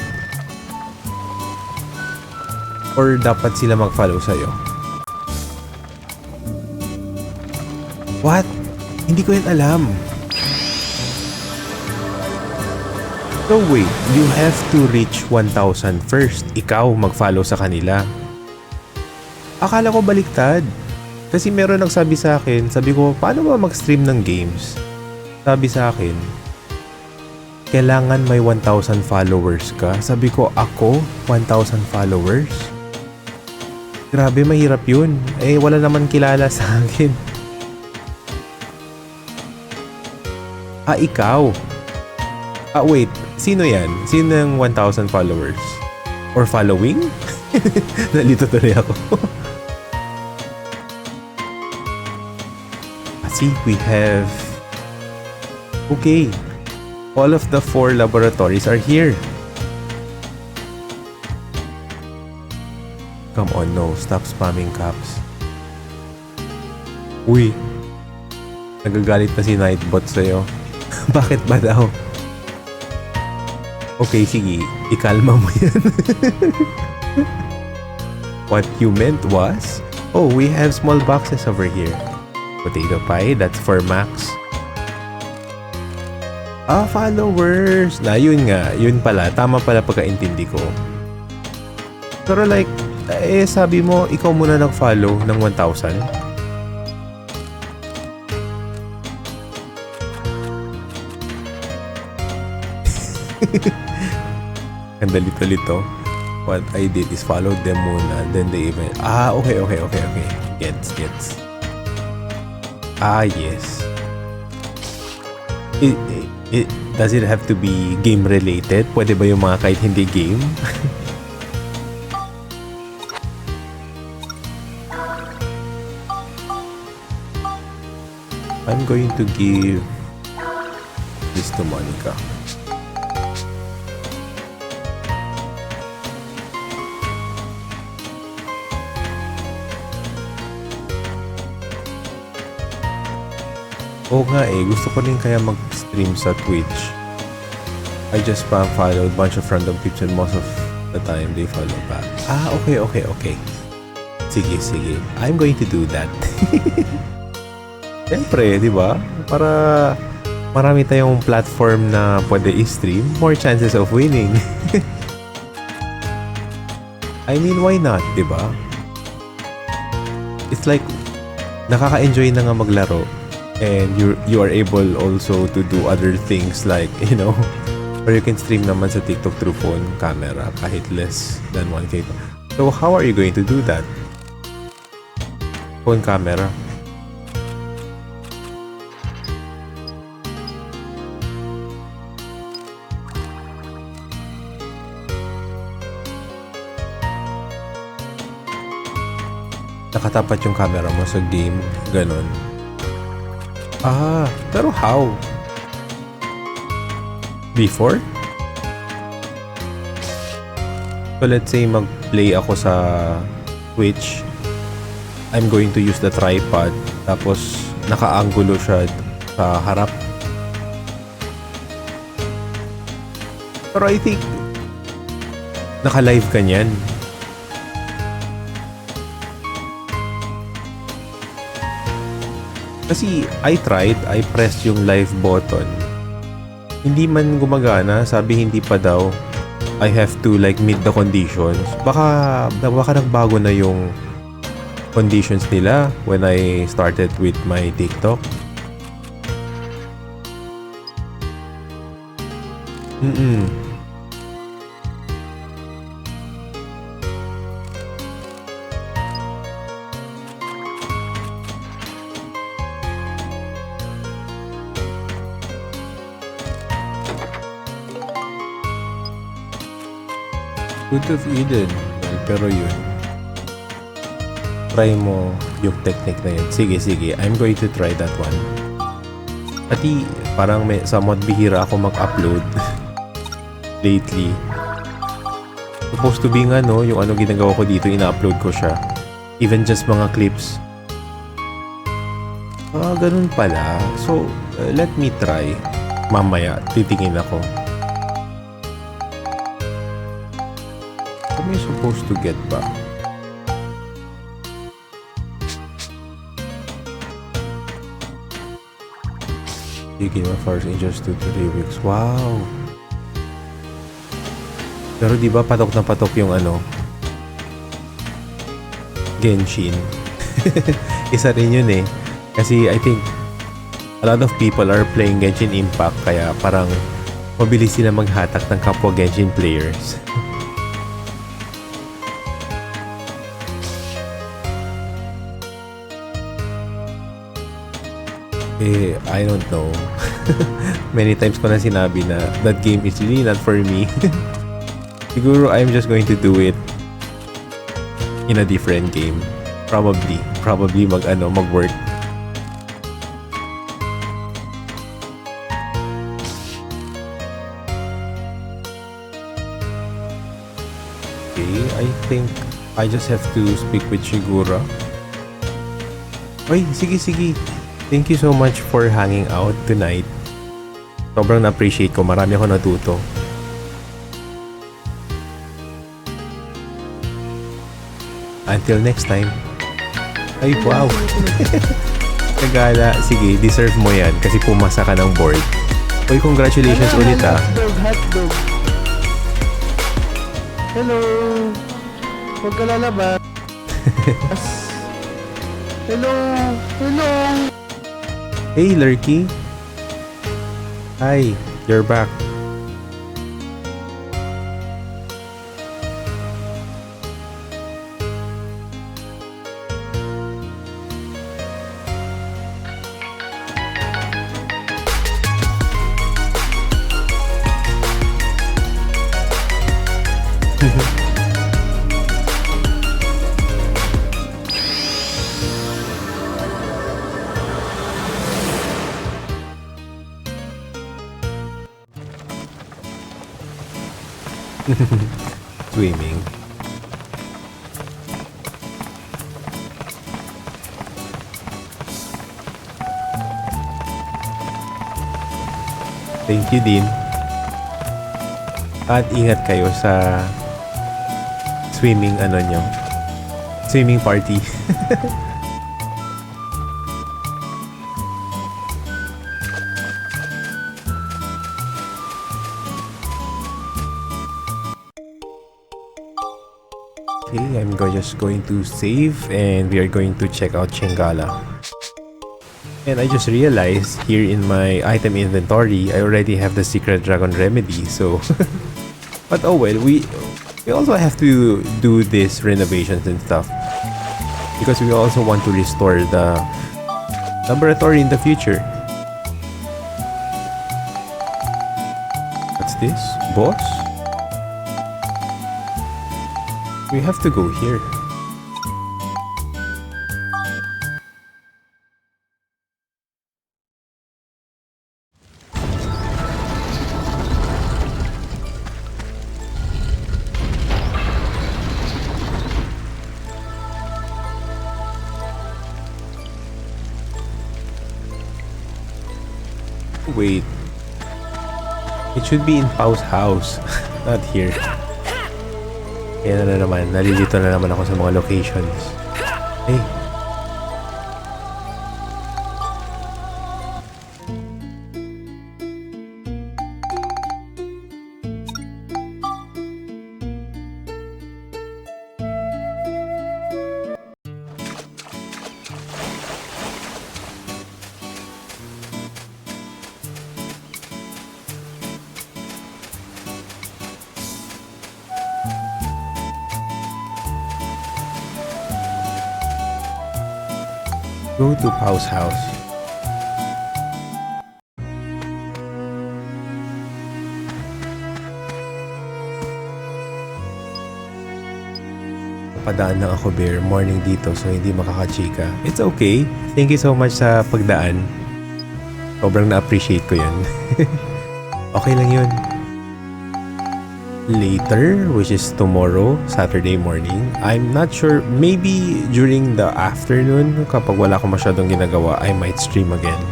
dapat sila mag-follow sa'yo? What? Hindi ko yan alam. So wait, you have to reach 1,000 first. Ikaw mag-follow sa kanila. Akala ko baliktad. Kasi meron nagsabi sa akin, sabi ko, paano ba mag-stream ng games? Sabi sa akin, kailangan may 1,000 followers ka. Sabi ko, ako? 1,000 followers? Grabe, mahirap yun. Eh, wala naman kilala sa akin. Ikaw? Wait. Sino yan? Sino yung 1,000 followers? Or following? Nalito tuloy ako. See, we have... Okay. All of the 4 laboratories are here. Come on, no. Stop spamming caps. Uy. Nagagalit na si Nightbot sa'yo. Bakit ba daw? Okay, sige. Ikalma mo yan. What you meant was... Oh, we have small boxes over here. Potato pie, that's for Max. Followers. Yun nga. Yun pala. Tama pala pagkaintindi ko. Pero like, sabi mo, ikaw muna nag-follow ng 1,000? And the lito-lito. What I did is follow them muna. Then they even... Okay. Gets. Yes. Does it have to be game related? Pwede ba yung mga kahit hindi game? I'm going to give this to Monica. Oo nga gusto ko rin kaya mag-stream sa Twitch. I just followed bunch of random peeps and most of the time they follow back. Okay. Sige. I'm going to do that. Siyempre, di ba? Para marami tayong platform na pwede i-stream, more chances of winning. I mean, why not, di ba? It's like, nakaka-enjoy na nga maglaro. And you are able also to do other things like, or you can stream naman sa TikTok through phone camera kahit less than 1K. So how are you going to do that? Phone camera. Nakatapat yung camera mo sa game, ganon. Pero how? Before? So let's say mag-play ako sa Twitch. I'm going to use the tripod. Tapos naka-angulo siya sa harap. Pero I think naka-live ka niyan. Kasi I pressed yung live button. Hindi man gumagana, sabi hindi pa daw. I have to like meet the conditions. Baka nagbago na yung conditions nila when I started with my TikTok. Good of Eden. Pero yun. Try mo yung technique na yun. Sige. I'm going to try that one. Pati parang somewhat bihira ako mag-upload lately. Supposed to be nga yung ginagawa ko dito, ina-upload ko siya. Even just mga clips. Ganun pala. So, let me try. Mamaya, titingin ako. Am I supposed to get back? You gave my first in just 2-3 weeks. Wow! Pero di ba patok na patok yung Genshin. Isa rin yun Kasi I think a lot of people are playing Genshin Impact kaya parang mabilis sila maghatak ng kapwa Genshin players. I don't know. Many times ko na sinabi na that game is really not for me. Siguro I'm just going to do it in a different game. Probably mag-work. Okay, I think I just have to speak with Shigura. Ay, sige. Thank you so much for hanging out tonight. Sobrang na-appreciate ko. Marami ako natuto. Until next time. Ay, wow. Nagala. Sige, deserve mo yan kasi pumasa ka ng board. Uy, congratulations ulit Hotdog. Hello. Huwag ka lalabas. Hello. Hey, Lurky. Hi, you're back. Swimming. Thank you din. At ingat kayo sa swimming nyo. Swimming party. Okay, just going to save and we are going to check out Shingala. And I just realized here in my item inventory, I already have the secret dragon remedy, so... But oh well, we also have to do these renovations and stuff. Because we also want to restore the laboratory in the future. What's this? Boss? We have to go here. Wait. It should be in Pau's house, not here. Kaya na naman, nalilito na naman ako sa mga locations. Hey. Go to Pau's house. Padaan lang ako bear morning dito so hindi makakachika. It's okay. Thank you so much sa pagdaan. Sobrang na-appreciate ko yun. Okay lang yun. Later, which is tomorrow, Saturday morning. I'm not sure, maybe during the afternoon, kapag wala akong masyadong ginagawa, I might stream again.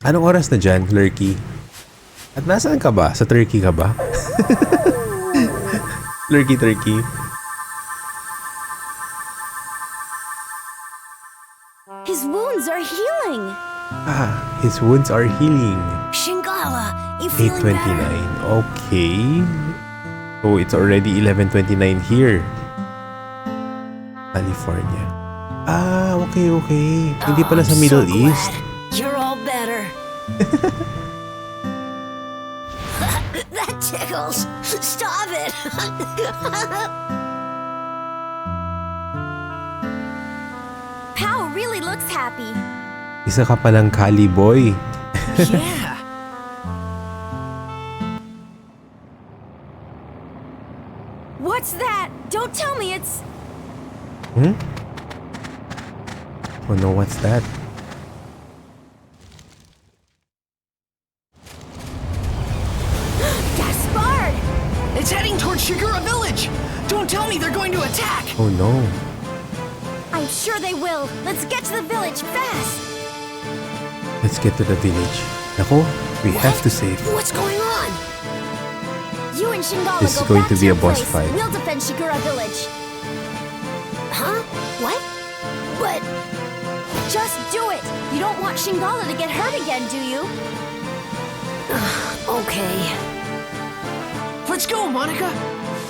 Anong oras na dyan, Lurky? At nasaan ka ba? Sa Turkey ka ba? Lurky Turkey. His wounds are healing. His wounds are healing. Shingala, you feeling 8:29. better? Okay. So it's already 11:29 here. California. Okay. Hindi pala sa I'm Middle so East. glad. You're all better. That tickles. Stop it. Pow really looks happy. Isa ka palang Kali boy. Yeah. What's that? Don't tell me it's... Oh no, what's that? Gaspard! It's heading towards Shigura village! Don't tell me they're going to attack! Oh no. I'm sure they will. Let's get to the village fast. Let's get to the village. Nako, we have to save. What's going on? You and Shingala This is go going back to be your a boss place. fight. We'll defend Shigura village. Huh? What? But... Just do it! You don't want Shingala to get hurt again, do you? Okay. Let's go, Monica!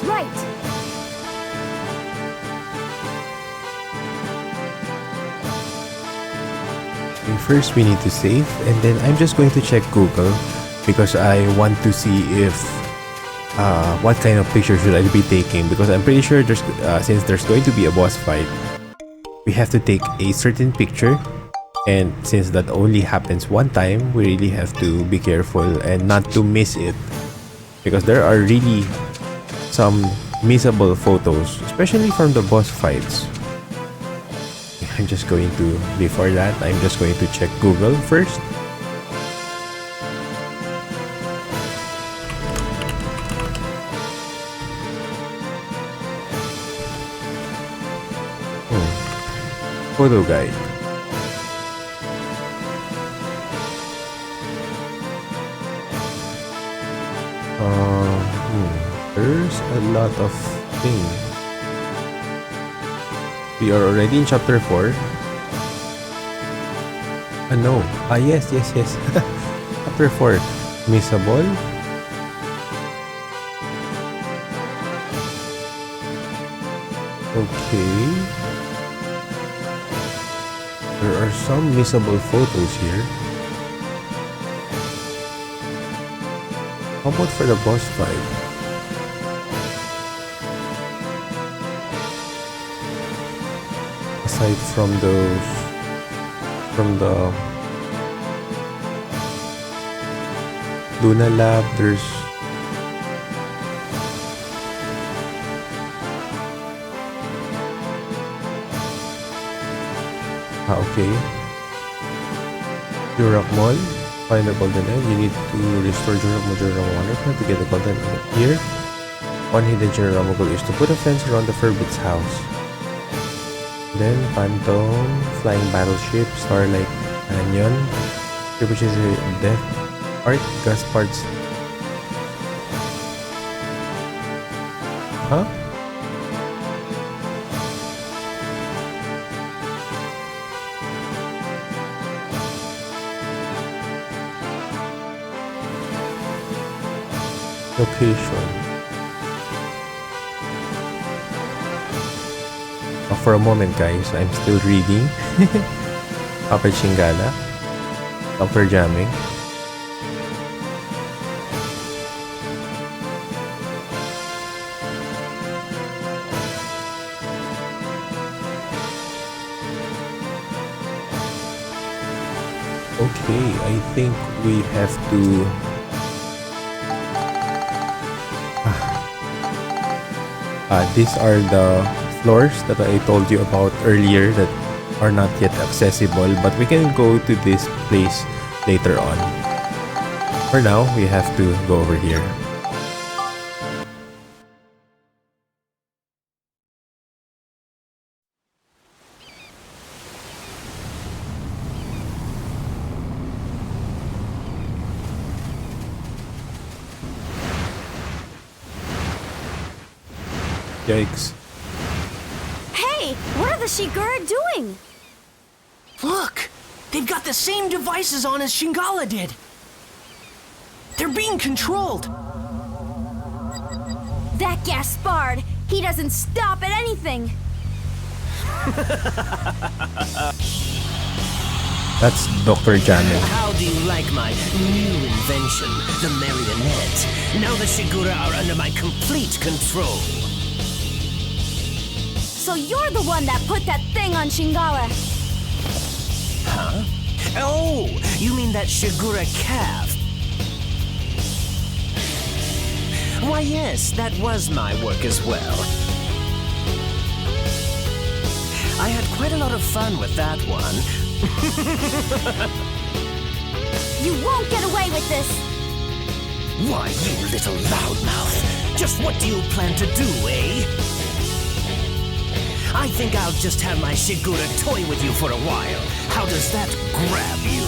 Right. Okay, first we need to save and then I'm just going to check Google because I want to see if what kind of picture should I be taking, because I'm pretty sure there's since there's going to be a boss fight, we have to take a certain picture, and since that only happens one time, we really have to be careful and not to miss it, because there are really some missable photos, especially from the boss fights. I'm just going to, before that, I'm just going to check Google first. Photo guide. There's a lot of things. We are already in chapter 4. No. Yes. Chapter 4. Missable. Okay. There are some missable photos here. How about for the boss fight? Aside from those, from the Luna Lab, there's okay. Jurak Mall. Find the golden egg. You need to restore Jurak Water Plant to get the golden egg. Here, one hidden Jurak goal is to put a fence around the Furbit's house. Then Phantom, Flying Battleship, Starlight Canyon, which is a Death Art, Gaspard's. Huh? Location. For a moment, guys, I'm still reading. Upper Chingala. Upper Jamming. Okay, I think we have to these are the floors that I told you about earlier that are not yet accessible, but we can go to this place later on. For now, we have to go over here. Yikes. Hey, what are the Shigura doing? Look! They've got the same devices on as Shingala did! They're being controlled! That Gaspard! He doesn't stop at anything! That's Dr. Janet. How do you like my new invention, the marionette? Now the Shigura are under my complete control. So you're the one that put that thing on Shingala! Huh? Oh, you mean that Shigura calf? Why yes, that was my work as well. I had quite a lot of fun with that one. You won't get away with this! Why, you little loudmouth! Just what do you plan to do, eh? I think I'll just have my Shigura toy with you for a while. How does that grab you?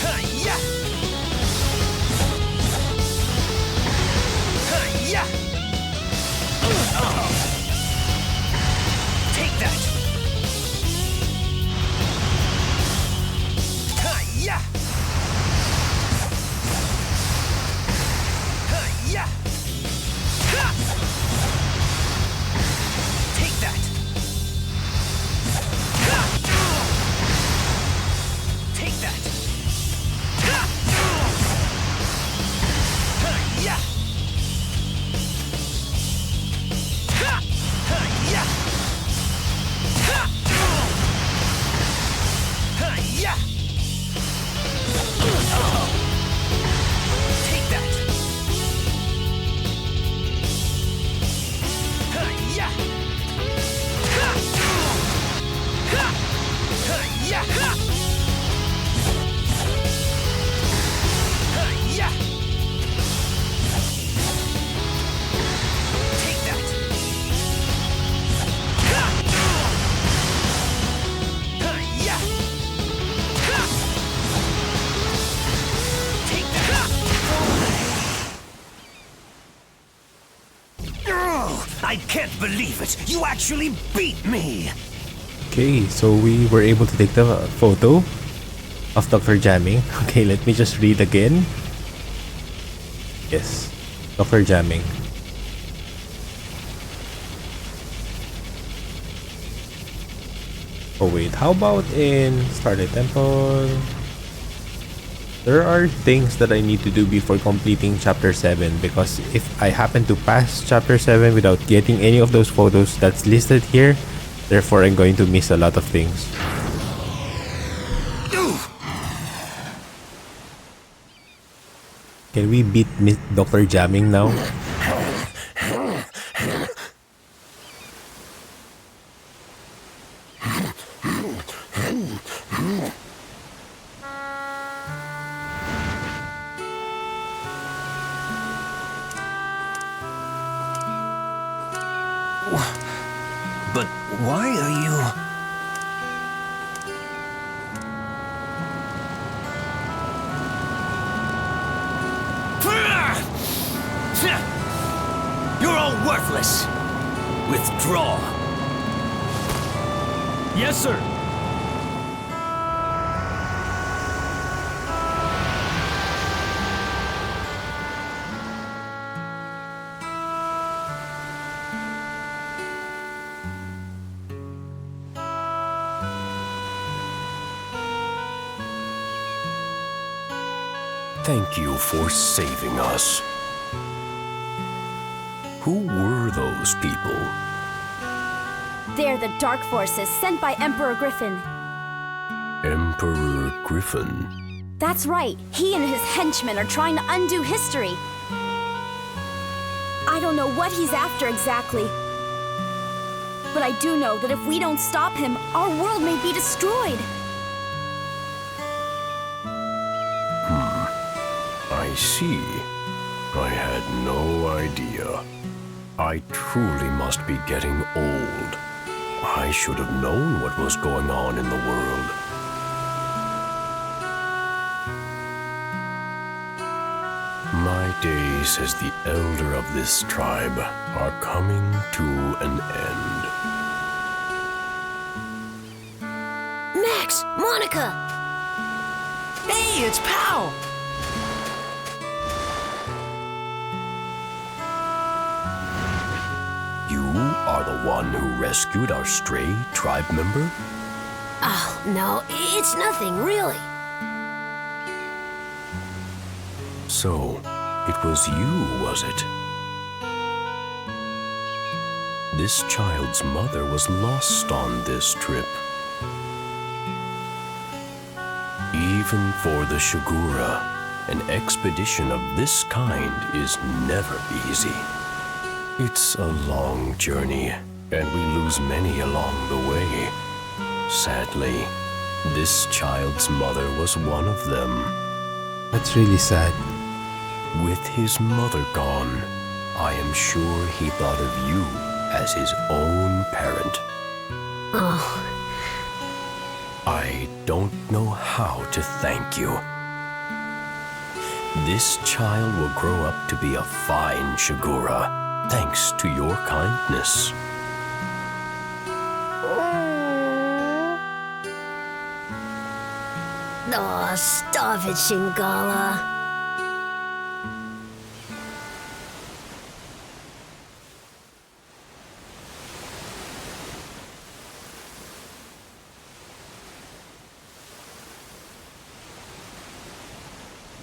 Hi-ya! Hi-ya! Take that! Hi-ya! Hi-ya! Ha! Take that! Ha! Take that! Ha! Hi-ya! Ha! Hi-ya! Ha! Hi-ya! I can't believe it! You actually beat me! Okay, so we were able to take the photo of Dr. Jamming. Okay, let me just read again. Yes, Dr. Jamming. Oh wait, how about in Starlight Temple? There are things that I need to do before completing Chapter 7, because if I happen to pass Chapter 7 without getting any of those photos that's listed here, therefore I'm going to miss a lot of things. Can we beat Dr. Jamming now? But why are you... You're all worthless. Withdraw. Yes, sir. Thank you for saving us. Who were those people? They're the Dark Forces sent by Emperor Griffon. Emperor Griffon? That's right. He and his henchmen are trying to undo history. I don't know what he's after exactly. But I do know that if we don't stop him, our world may be destroyed. I see. I had no idea. I truly must be getting old. I should have known what was going on in the world. My days as the elder of this tribe are coming to an end. Max! Monica! Hey, it's Pal! You are the one who rescued our stray tribe member? Oh, no, it's nothing, really. So, it was you, was it? This child's mother was lost on this trip. Even for the Shigura, an expedition of this kind is never easy. It's a long journey, and we lose many along the way. Sadly, this child's mother was one of them. That's really sad. With his mother gone, I am sure he thought of you as his own parent. Oh, I don't know how to thank you. This child will grow up to be a fine Shigura, thanks to your kindness. oh, stop it, Shingala.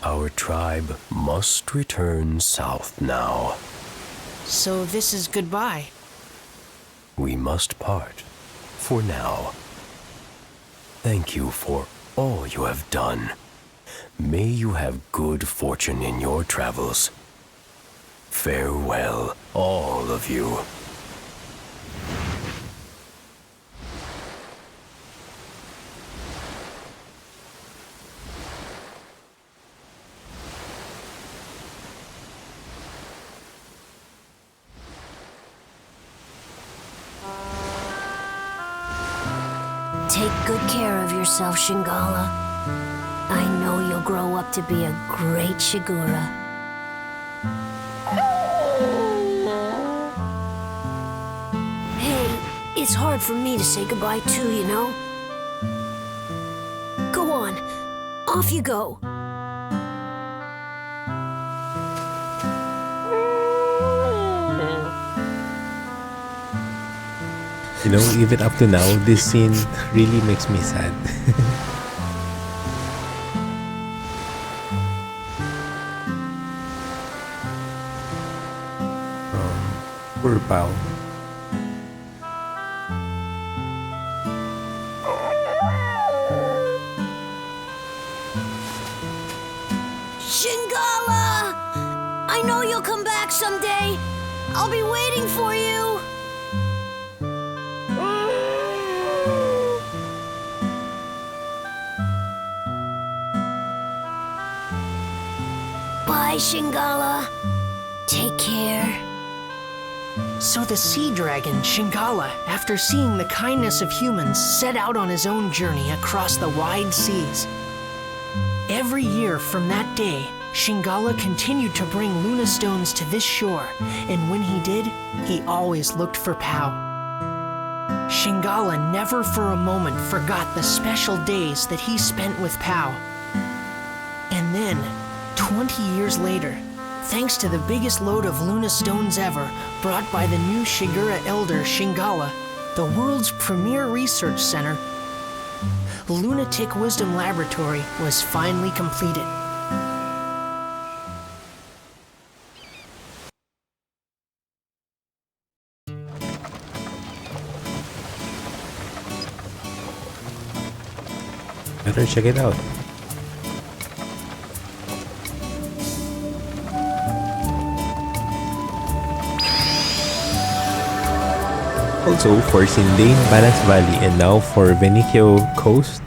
Our tribe must return south now. So this is goodbye. We must part, for now. Thank you for all you have done. May you have good fortune in your travels. Farewell, all of you. Take good care of yourself, Shingala. I know you'll grow up to be a great Shigura. hard for me to say goodbye too, you know? Go on. Off you go. You know, even up to now, this scene really makes me sad. Poor Pao. Shingala! I know you'll come back someday. I'll be waiting for you. Bye, Shingala. Take care. So the sea dragon, Shingala, after seeing the kindness of humans, set out on his own journey across the wide seas. Every year from that day, Shingala continued to bring Luna stones to this shore, and when he did, he always looked for Pao. Shingala never for a moment forgot the special days that he spent with Pao. And then, 20 years later, thanks to the biggest load of Luna stones ever, brought by the new Shigura elder Shingala, the world's premier research center, Lunatic Wisdom Laboratory, was finally completed. Better check it out. Also, for Sindane Balance Valley and now for Veniccio Coast,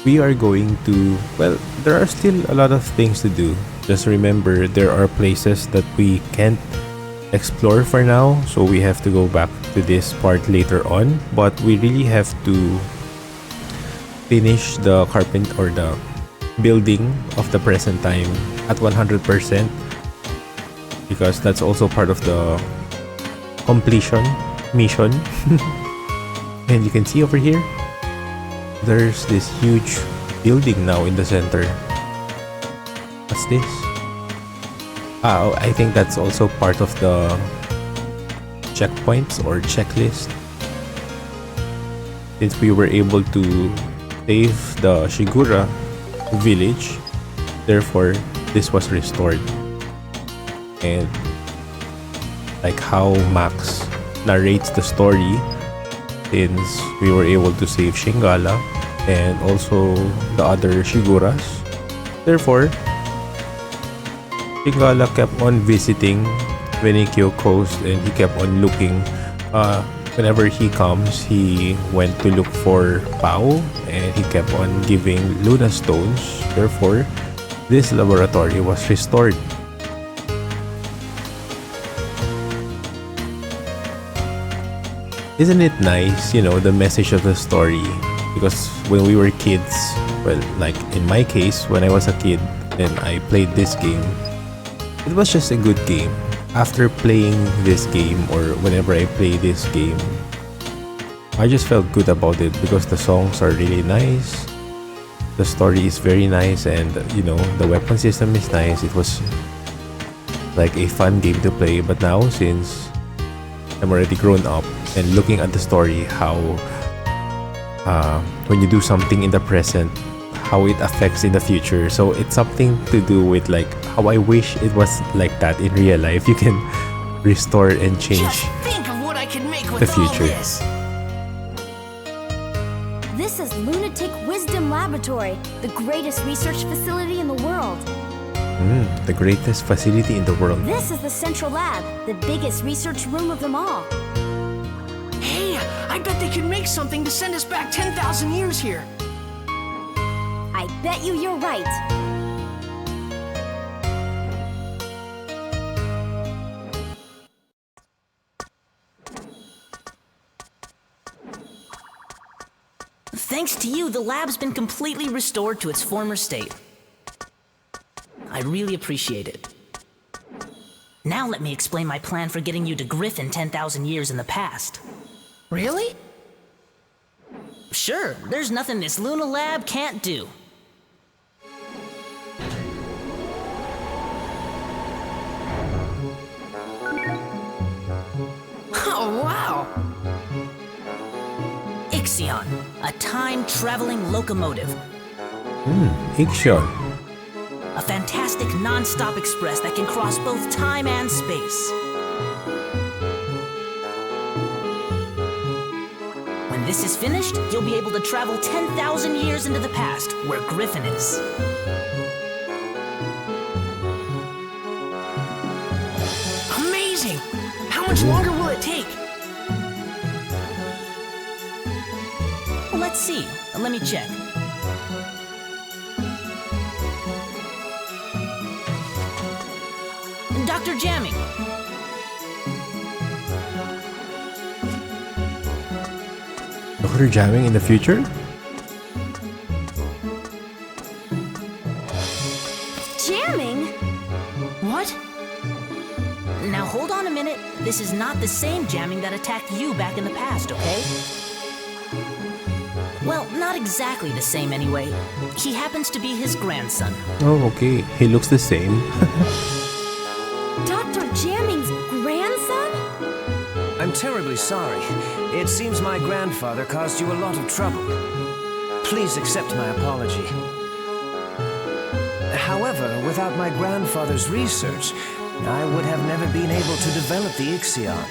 we are going to, well, there are still a lot of things to do. Just remember, there are places that we can't explore for now, so we have to go back to this part later on. But we really have to finish the or the building of the present time at 100%, because that's also part of the completion mission. And you can see over here, there's this huge building now in the center. What's this? I think that's also part of the checkpoints or checklist. Since we were able to save the Shigura village, therefore this was restored. And like how Max narrates the story, since we were able to save Shingala and also the other Shiguras, therefore Shingala kept on visiting Veniccio Coast and he kept on looking. Whenever he comes, he went to look for Pao and he kept on giving Luna stones. Therefore, this laboratory was restored. Isn't it nice, you know, the message of the story? Because when we were kids, well, like in my case, when I was a kid and I played this game, it was just a good game. After playing this game, or whenever I play this game, I just felt good about it because the songs are really nice, the story is very nice, and you know, the weapon system is nice. It was like a fun game to play. But now, since I'm already grown up and looking at the story, how when you do something in the present, how it affects in the future. So it's something to do with like how I wish it was like that in real life. You can restore and change Just think of what I can make with the future. all this. This is Lunatic Wisdom Laboratory, the greatest research facility in the world. The greatest facility in the world. This is the central lab, the biggest research room of them all. Hey, I bet they can make something to send us back 10,000 years here. I bet you're right. Thanks to you, the lab's been completely restored to its former state. I really appreciate it. Now let me explain my plan for getting you to Griffon 10,000 years in the past. Really? Sure, there's nothing this Luna lab can't do. Oh, wow! Ixion, a time-traveling locomotive. Ixion. A fantastic non-stop express that can cross both time and space. When this is finished, you'll be able to travel 10,000 years into the past, where Griffon is. Amazing! How much longer will it take? Let's see. Let me check. Dr. Jamming. Dr. Jamming in the future? Jamming? What? Now hold on a minute. This is not the same jamming that attacked you back in the past, okay? Well, not exactly the same anyway. He happens to be his grandson. Oh, okay. He looks the same. Dr. Jamming's grandson? I'm terribly sorry. It seems my grandfather caused you a lot of trouble. Please accept my apology. However, without my grandfather's research, I would have never been able to develop the Ixion.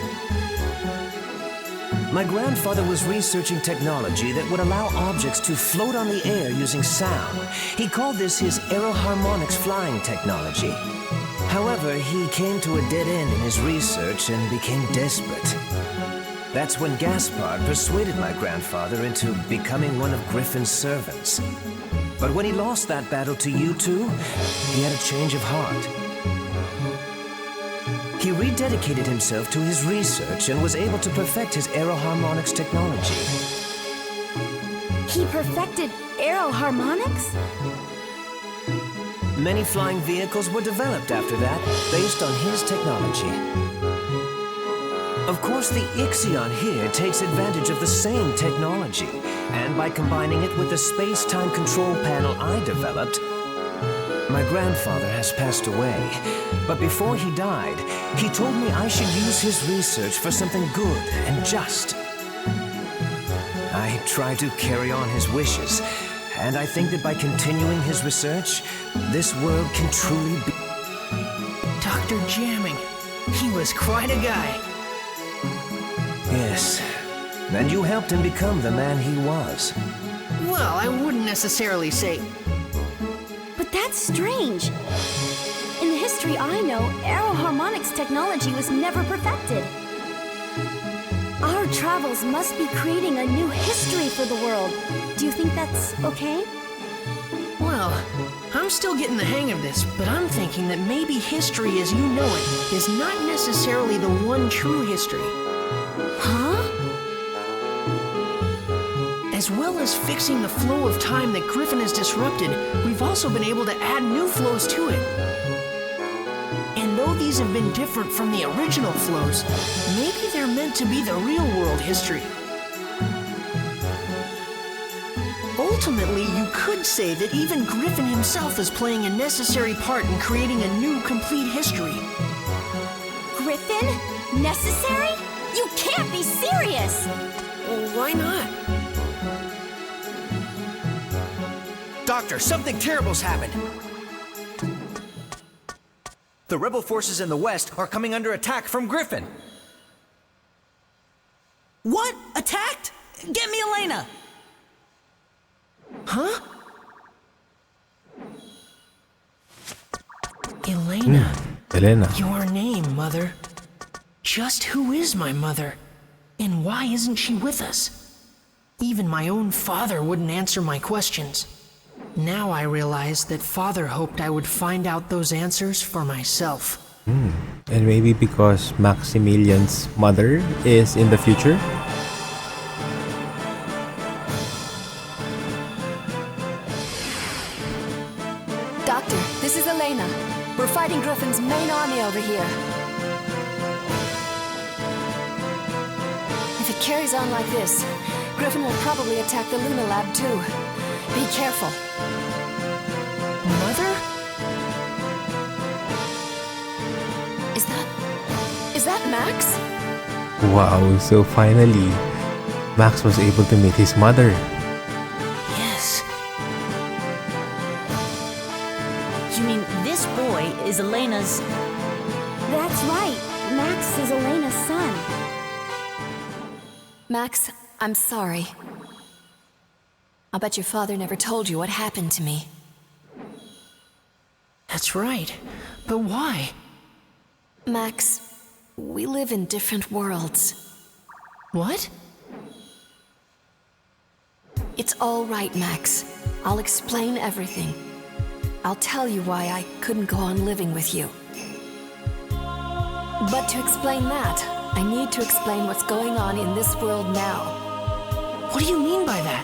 My grandfather was researching technology that would allow objects to float on the air using sound. He called this his aeroharmonics flying technology. However, he came to a dead end in his research and became desperate. That's when Gaspard persuaded my grandfather into becoming one of Griffon's servants. But when he lost that battle to you two, he had a change of heart. He rededicated himself to his research and was able to perfect his aeroharmonics technology. He perfected aeroharmonics? Many flying vehicles were developed after that, based on his technology. Of course, the Ixion here takes advantage of the same technology, and by combining it with the space-time control panel I developed, my grandfather has passed away, but before he died, he told me I should use his research for something good and just. I try to carry on his wishes, and I think that by continuing his research, this world can truly be... Dr. Jamming. He was quite a guy. Yes, and you helped him become the man he was. Well, I wouldn't necessarily say... But that's strange. In the history I know, aeroharmonics technology was never perfected. Our travels must be creating a new history for the world. Do you think that's okay? Well, I'm still getting the hang of this, but I'm thinking that maybe history as you know it is not necessarily the one true history. Huh? As well as fixing the flow of time that Griffon has disrupted, we've also been able to add new flows to it. And though these have been different from the original flows, maybe they're meant to be the real-world history. Ultimately, you could say that even Griffon himself is playing a necessary part in creating a new, complete history. Griffon? Necessary? You can't be serious! Well, why not? Doctor, something terrible's happened. The rebel forces in the west are coming under attack from Griffon. What? Attacked? Get me Elena! Huh? Elena. Elena. Your name, Mother. Just who is my mother? And why isn't she with us? Even my own father wouldn't answer my questions. Now I realize that Father hoped I would find out those answers for myself. And maybe because Maximilian's mother is in the future? Doctor, this is Elena. We're fighting Griffon's main army over here. If it it carries on like this, Griffon will probably attack the Luna Lab too. Be careful. Mother? Is that Max? Wow, so finally, Max was able to meet his mother. Yes. You mean this boy is Elena's... That's right. Max is Elena's son. Max, I'm sorry. I'll bet your father never told you what happened to me. That's right. But why? Max, we live in different worlds. What? It's all right, Max. I'll explain everything. I'll tell you why I couldn't go on living with you. But to explain that, I need to explain what's going on in this world now. What do you mean by that?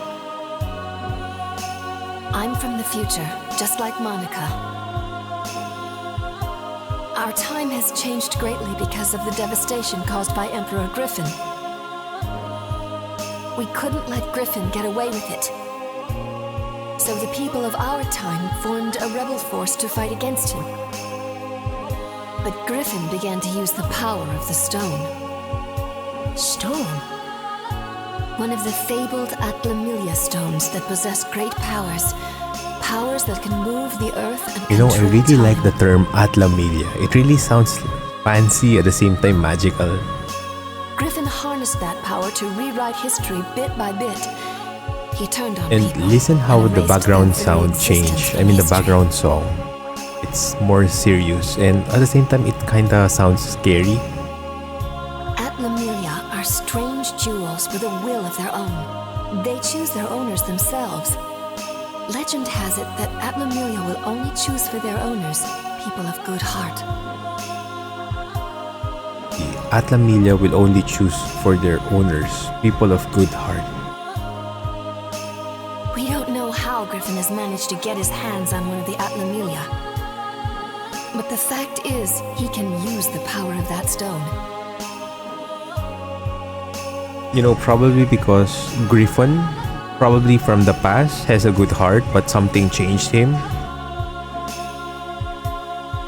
I'm from the future, just like Monica. Our time has changed greatly because of the devastation caused by Emperor Griffon. We couldn't let Griffon get away with it. So the people of our time formed a rebel force to fight against him. But Griffon began to use the power of the stone. Stone? One of the fabled Atlamillia stones that possess great powers. Powers that can move the earth and You know, I control really like time. the term Atlamillia. It really sounds fancy at the same time magical. Griffon harnessed that power to rewrite history bit by bit. He turned on And people listen how and the erased background their very sound existence changed. from I mean the history. background song. It's more serious and at the same time it kinda sounds scary. Atlamillia are strange jewels with a will of their own. They choose their owners themselves. Legend has it that Atlamillia will only choose for their owners people of good heart. The Atlamillia will only choose for their owners people of good heart. We don't know how Griffon has managed to get his hands on one of the Atlamillia. But the fact is, he can use the power of that stone. You know, probably because Griffon, probably from the past, has a good heart but something changed him.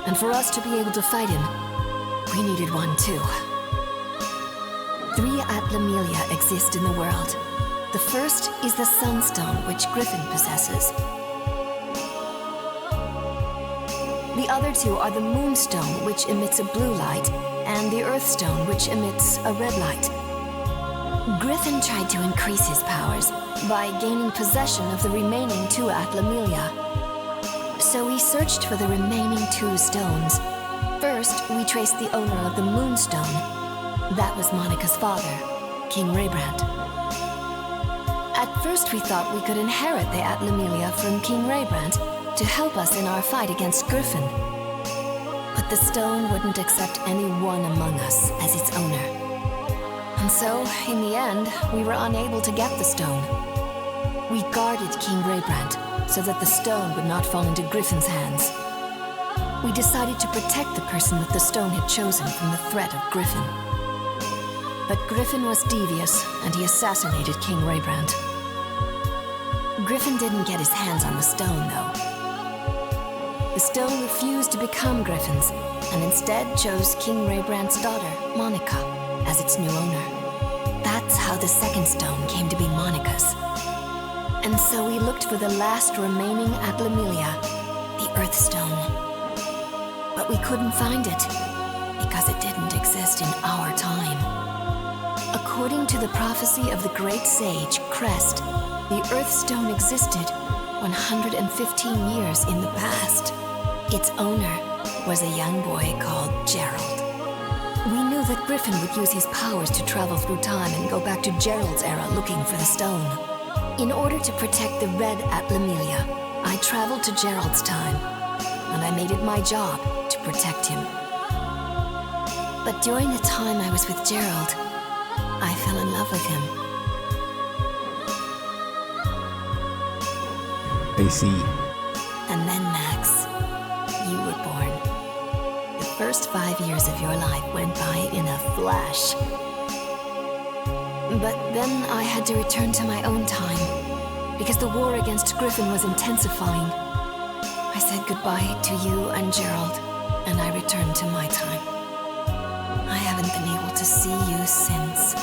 And for us to be able to fight him, we needed one too. 3 Atlamillia exist in the world. The first is the Sunstone, which Griffon possesses. The other 2 are the Moonstone, which emits a blue light, and the Earthstone, which emits a red light. Griffon tried to increase his powers by gaining possession of the remaining 2 Atlamillia. So we searched for the remaining 2 stones. First, we traced the owner of the Moonstone. That was Monica's father, King Raybrandt. At first, we thought we could inherit the Atlamillia from King Raybrandt to help us in our fight against Griffon. But the stone wouldn't accept any one among us as its owner. And so, in the end, we were unable to get the stone. We guarded King Raybrandt so that the stone would not fall into Griffon's hands. We decided to protect the person that the stone had chosen from the threat of Griffon. But Griffon was devious, and he assassinated King Raybrandt. Griffon didn't get his hands on the stone, though. The stone refused to become Griffon's, and instead chose King Raybrandt's daughter, Monica, as its new owner. That's how the second stone came to be Monica's. And so we looked for the last remaining Atlamillia, the Earthstone. But we couldn't find it, because it didn't exist in our time. According to the prophecy of the great sage, Crest, the Earthstone existed 115 years in the past. Its owner was a young boy called Gerald. We knew that Griffon would use his powers to travel through time and go back to Gerald's era looking for the stone. In order to protect the red Atlamillia, I traveled to Gerald's time, and I made it my job to protect him. But during the time I was with Gerald, I fell in love with him. I see. And then, Max, you were born. The first 5 years of your life went by in a flash. But then I had to return to my own time, because the war against Griffon was intensifying. I said goodbye to you and Gerald, and I returned to my time. I haven't been able to see you since.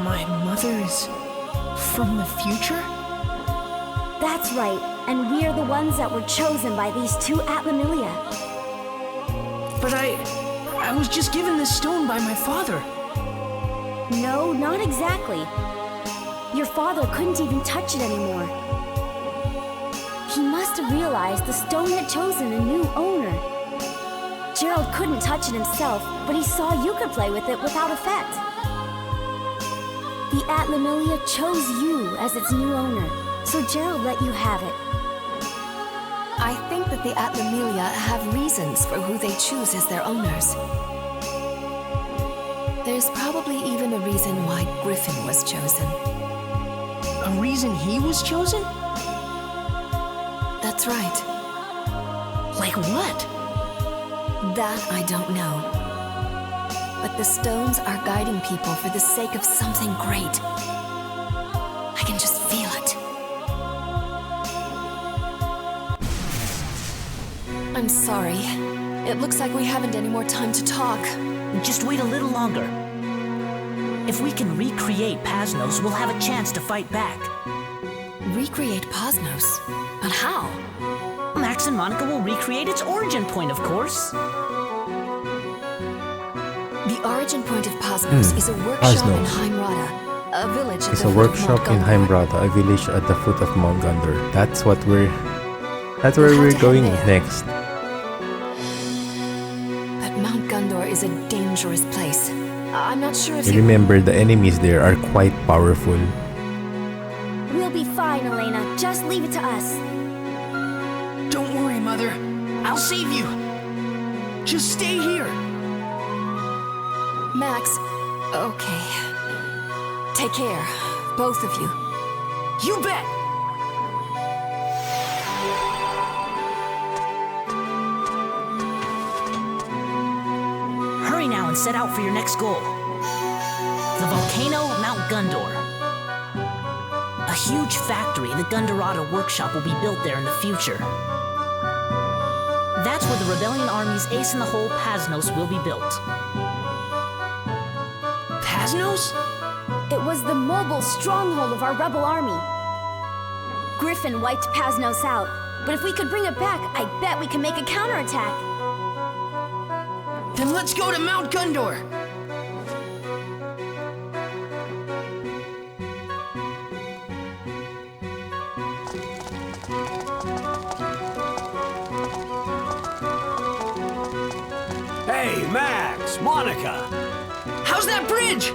My mother is from the future? That's right, and we're the ones that were chosen by these two Atlamillia. But I was just given this stone by my father. No, not exactly. Your father couldn't even touch it anymore. He must have realized the stone had chosen a new owner. Gerald couldn't touch it himself, but he saw you could play with it without effect. The Atlamillia chose you as its new owner, so Gerald let you have it. I think that the Atlamillia have reasons for who they choose as their owners. There's probably even a reason why Griffon was chosen. A reason he was chosen? That's right. Like what? That I don't know. But the stones are guiding people for the sake of something great. I can just feel it. I'm sorry. It looks like we haven't any more time to talk. Just wait a little longer. If we can recreate Pasnos, we'll have a chance to fight back. Recreate Pasnos? But how? Max and Monica will recreate its origin point, of course. The origin point of Pasnos is a workshop in Pasnos. Heim Rada, a village at It's the a foot of workshop Mount in Gondor. Heim Rada, a village at the foot of Mount Gondor. That's where We'll we're have to going head there. next. But Mount Gondor is a dangerous place. I'm not sure if you... Remember, the enemies there are quite powerful. We'll be fine, Elena. Just leave it to us. Don't worry, Mother. I'll save you. Just stay here. Max, okay. Take care, both of you. You bet. Hurry now and set out for your next goal. The volcano, Mount Gondor. A huge factory, the Gondorada workshop, will be built there in the future. That's where the rebellion army's ace in the hole, Pasnos, will be built. Pasnos? It was the mobile stronghold of our rebel army. Griffon wiped Pasnos out, but if we could bring it back, I bet we can make a counterattack. Then let's go to Mount Gondor. Hey, Max, Monica, How's that bridge?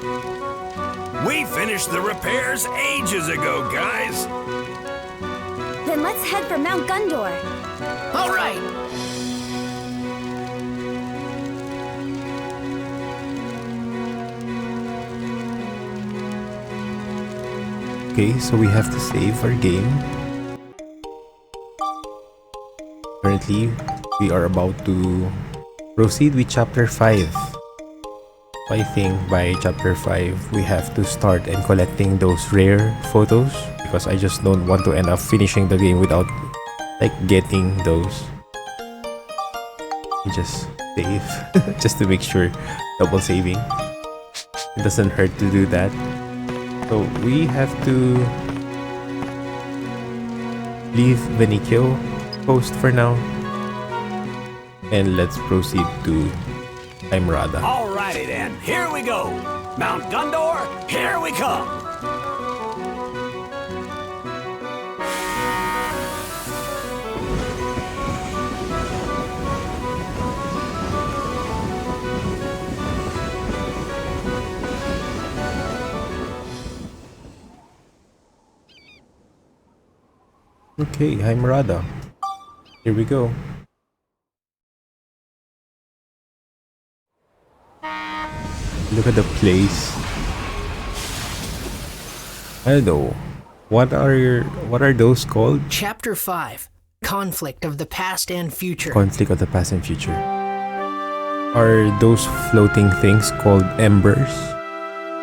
we finished the repairs ages ago, guys. Then let's head for Mount Gondor. All right. Okay, so we have to save our game. Currently, we are about to proceed with chapter 5. I think by chapter 5, we have to start and collecting those rare photos because I just don't want to end up finishing the game without like getting those. Just save just to make sure double saving. It doesn't hurt to do that. So we have to leave Veniccio Coast for now. And let's proceed to Heim Rada. Alrighty then, here we go. Mount Gondor, here we come. Okay, Heim Rada. Here we go. Look at the place. I don't know. What are those called? Chapter 5. Conflict of the Past and Future. Conflict of the past and future. Are those floating things called embers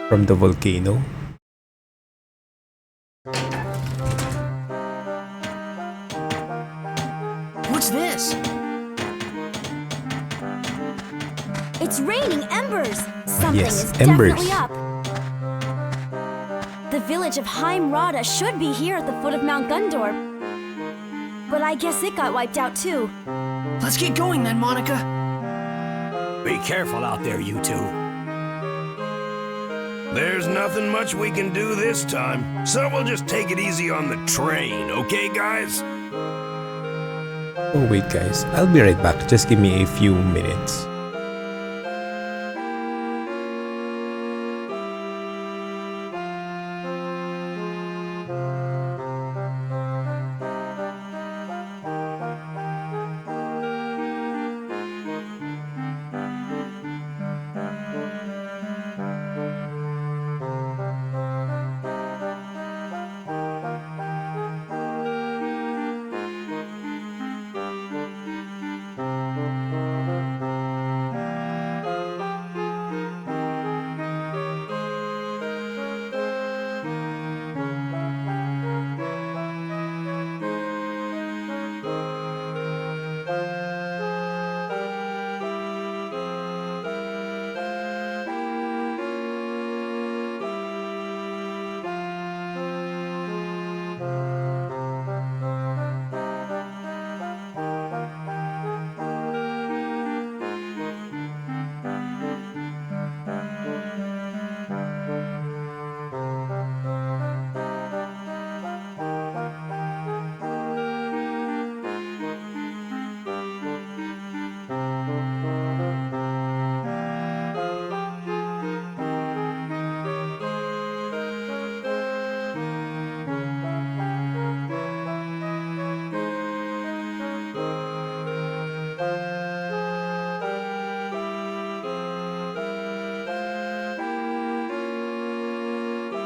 from the volcano? What's this? It's raining embers! Something Yes, is embers. definitely up. The village of Heim Rada should be here at the foot of Mount Gundor. But I guess it got wiped out too. Let's get going then, Monica. Be careful out there, you two. There's nothing much we can do this time, so we'll just take it easy on the train, okay, guys? Oh wait guys, I'll be right back. Just give me a few minutes.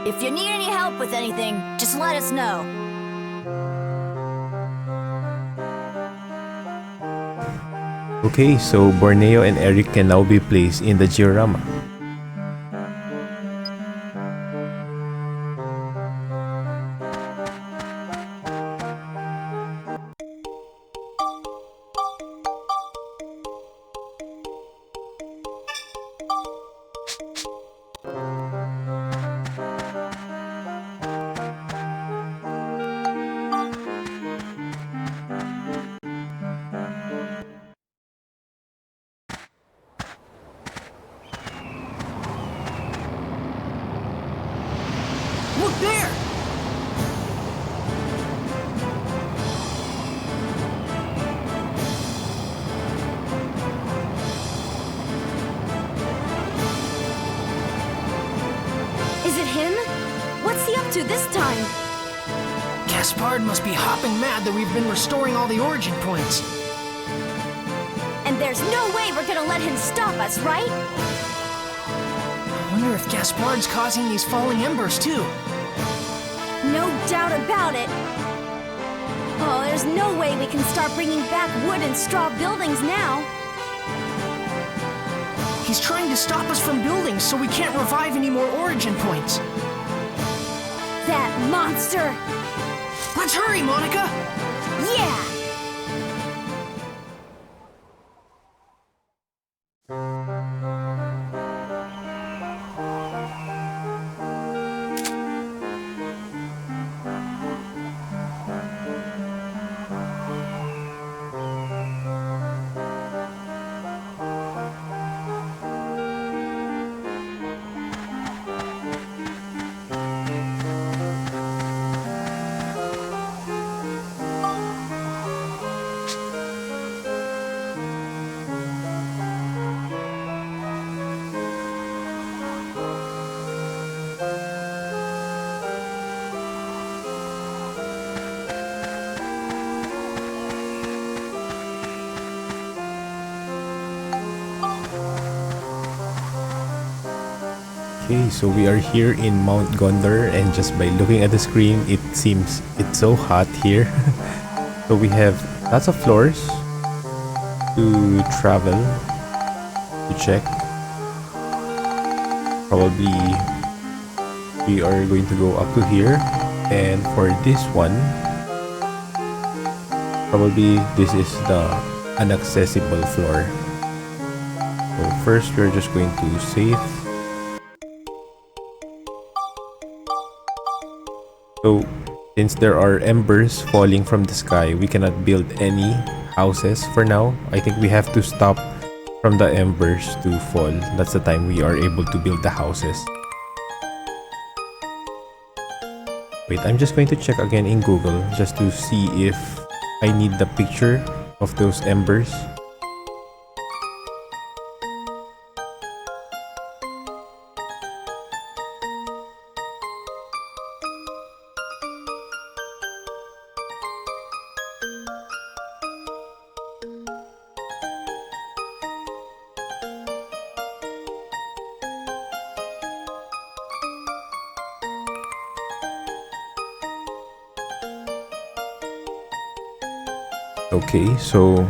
If you need any help with anything, just let us know. Okay, so Borneo and Eric can now be placed in the diorama. Look there! Is it him? What's he up to this time? Gaspard must be hopping mad that we've been restoring all the origin points. And there's no way we're gonna let him stop us, right? I wonder if Gaspard's causing these falling embers too. No doubt about it. Oh, there's no way we can start bringing back wood and straw buildings now. He's trying to stop us from building so we can't revive any more origin points. That monster! Let's hurry, Monica! Yeah! Okay, so we are here in Mount Gondor, and just by looking at the screen, it seems it's so hot here. So we have lots of floors to travel. to check. Probably we are going to go up to here, and for this one, probably this is the inaccessible floor. So first we're just going to save. So since there are embers falling from the sky, we cannot build any houses for now. I think we have to stop from the embers to fall. That's the time we are able to build the houses. Wait, I'm just going to check again in Google just to see if I need the picture of those embers. Okay, so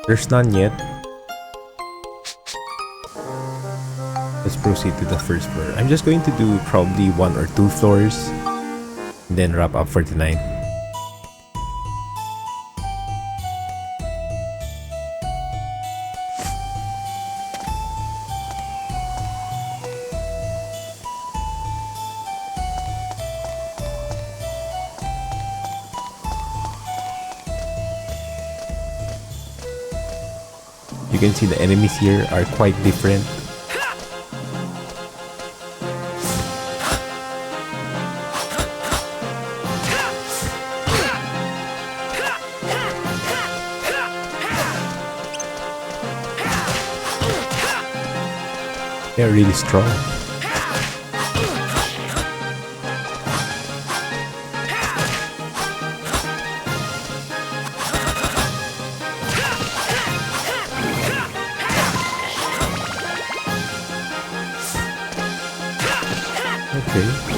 there's none yet. Let's proceed to the first floor. I'm just going to do probably 1 or 2 floors and then wrap up for tonight. You can see the enemies here are quite different. They're really strong. Okay.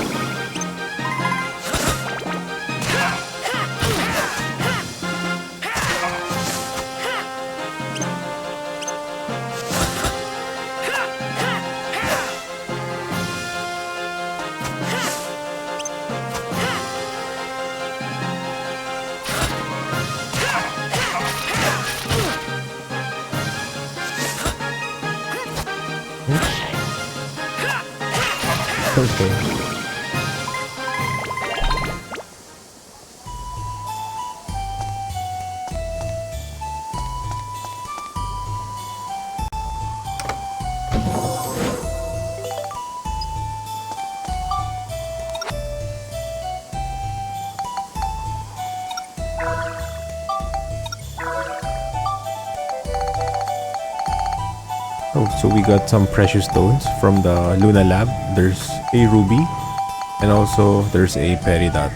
Okay. Oh, so we got some precious stones from the Luna Lab. There's a ruby and also there's a peridot.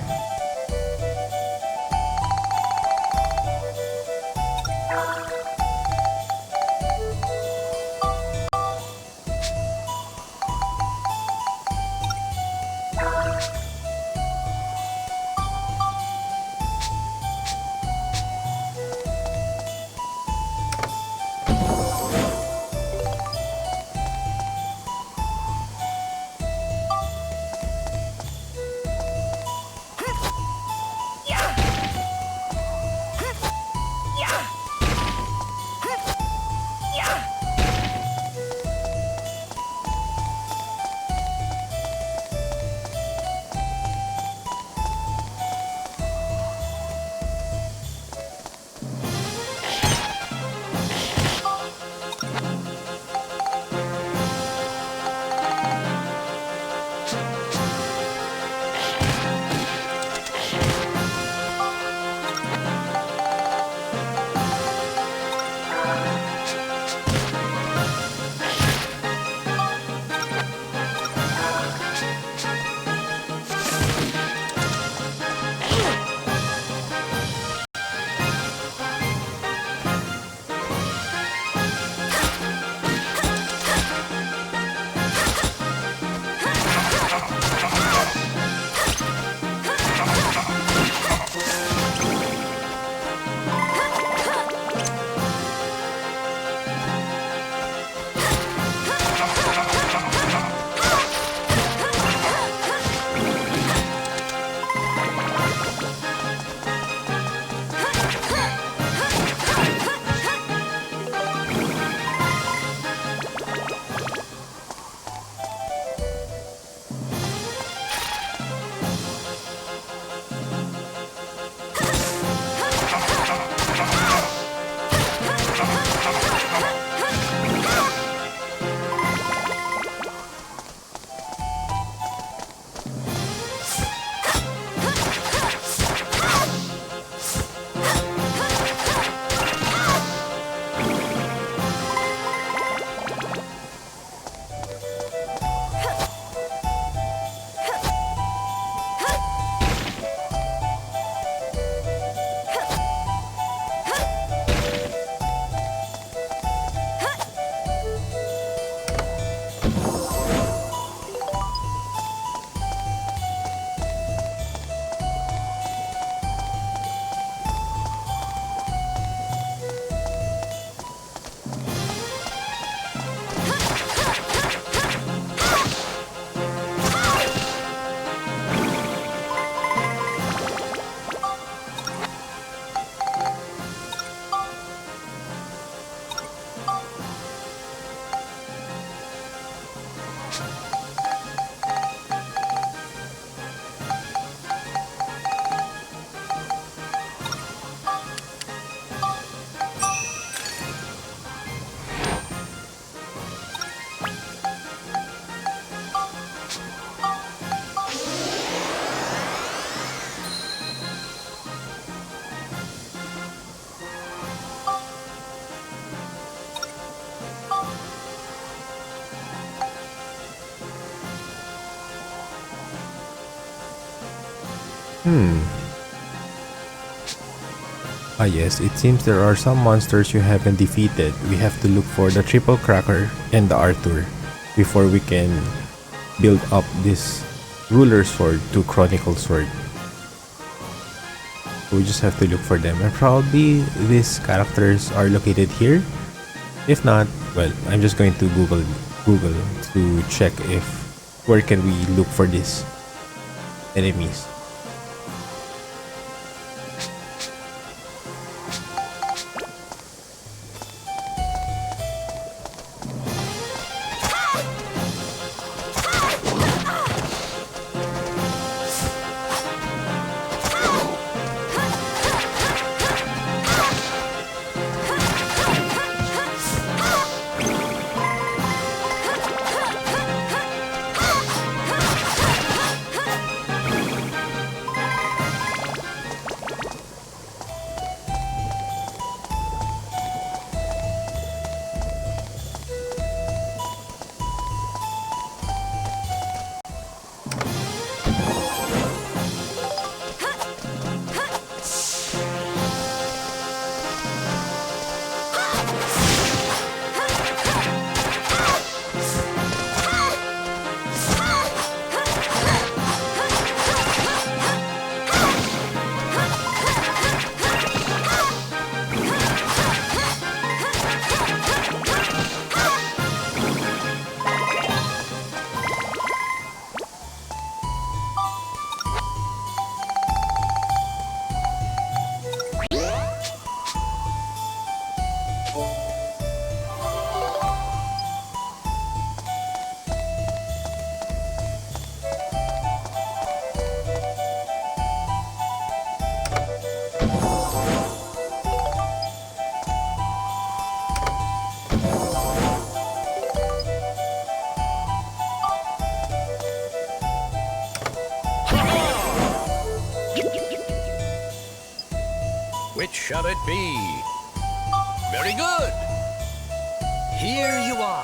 Ah yes, it seems there are some monsters you haven't defeated. We have to look for the Triple Cracker and the Arthur before we can build up this Ruler Sword to Chronicle Sword. We just have to look for them, and probably these characters are located here. If not, well, I'm just going to Google to check if where can we look for these enemies. Which shall it be? Very good. Here you are.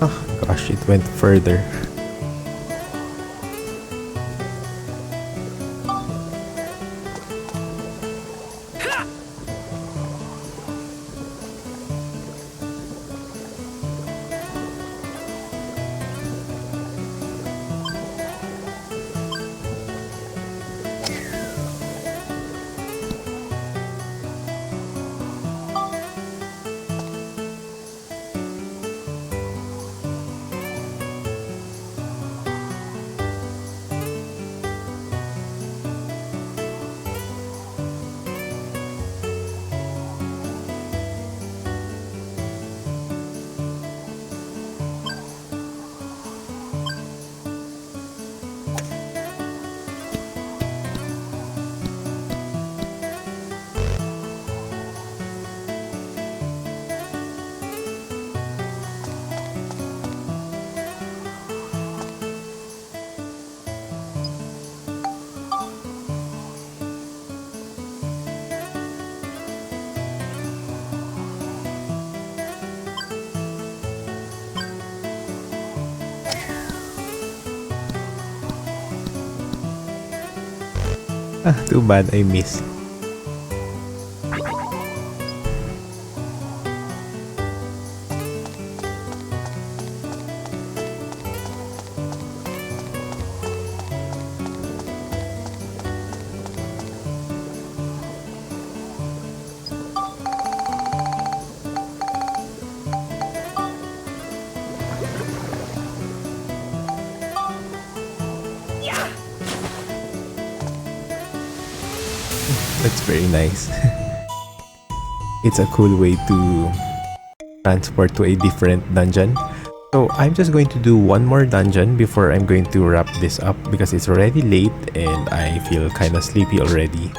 Oh gosh, it went further. Ah, too bad I missed. That's very nice. It's a cool way to transport to a different dungeon. So I'm just going to do one more dungeon before I'm going to wrap this up because it's already late and I feel kind of sleepy already.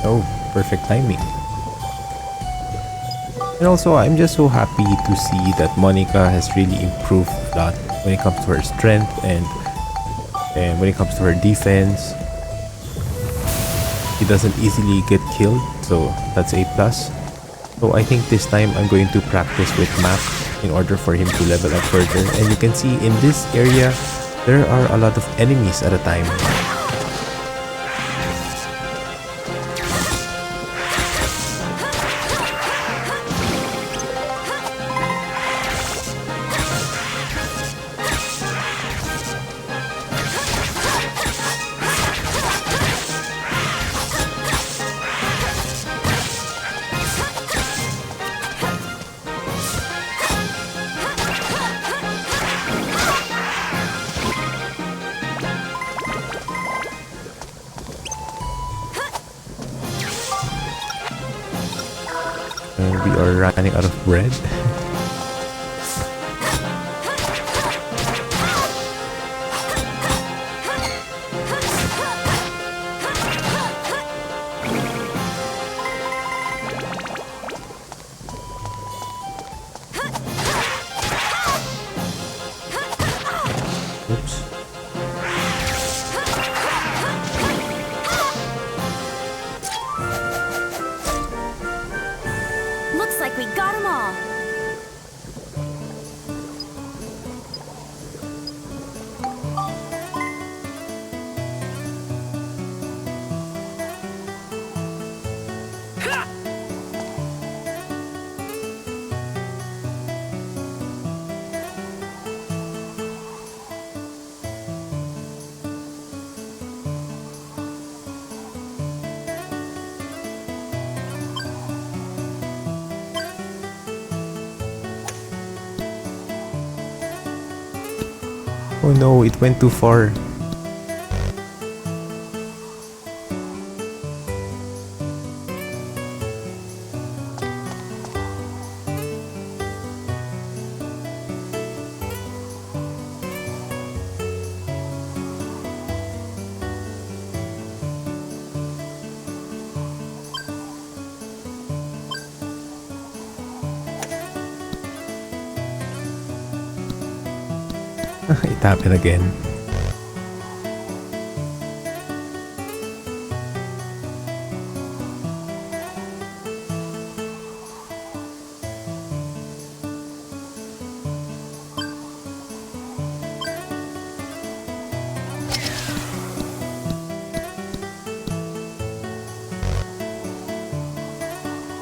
Oh, perfect timing. And also, I'm just so happy to see that Monica has really improved a lot when it comes to her strength and when it comes to her defense. She doesn't easily get killed, so that's a plus. So I think this time I'm going to practice with Map in order for him to level up further. And you can see in this area, there are a lot of enemies at a time. And we are running out of bread. Oops. Looks like we got them all. Oh no, it went too far. It happened again.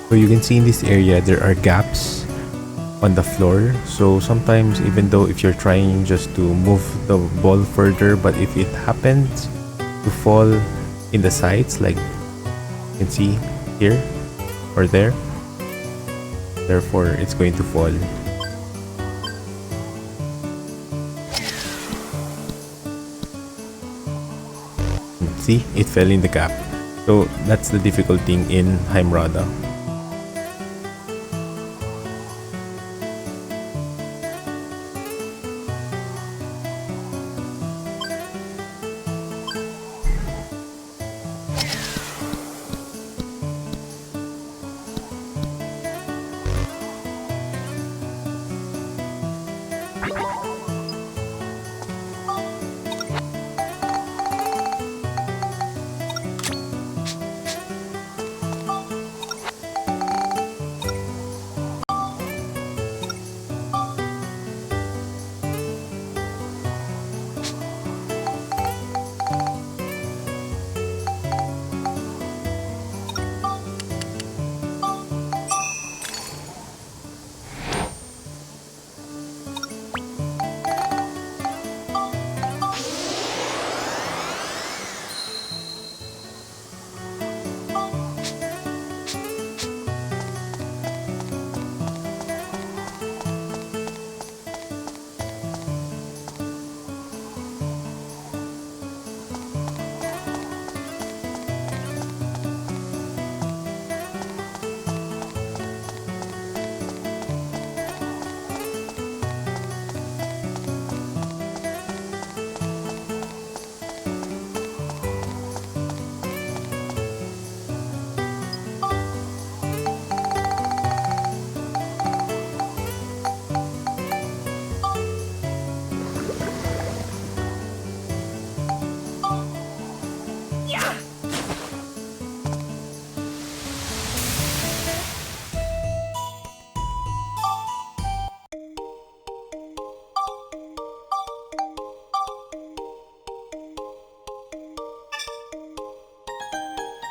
So you can see in this area there are gaps on the floor, so sometimes even though if you're trying just to move the ball further, but if it happens to fall in the sides, like you can see here or there, therefore it's going to fall. See, it fell in the gap. So that's the difficult thing in Heim Rada.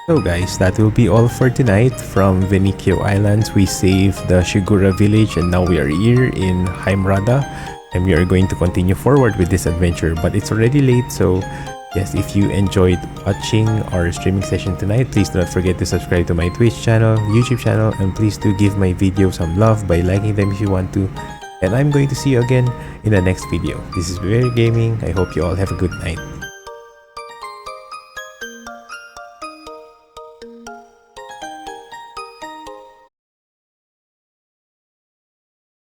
So guys, that will be all for tonight. From Veniccio Islands, we saved the Shigura village and now we are here in Heim Rada. And we are going to continue forward with this adventure. But it's already late, so yes, if you enjoyed watching our streaming session tonight, please do not forget to subscribe to my Twitch channel, YouTube channel, and please do give my video some love by liking them if you want to. And I'm going to see you again in the next video. This is Very Gaming. I hope you all have a good night.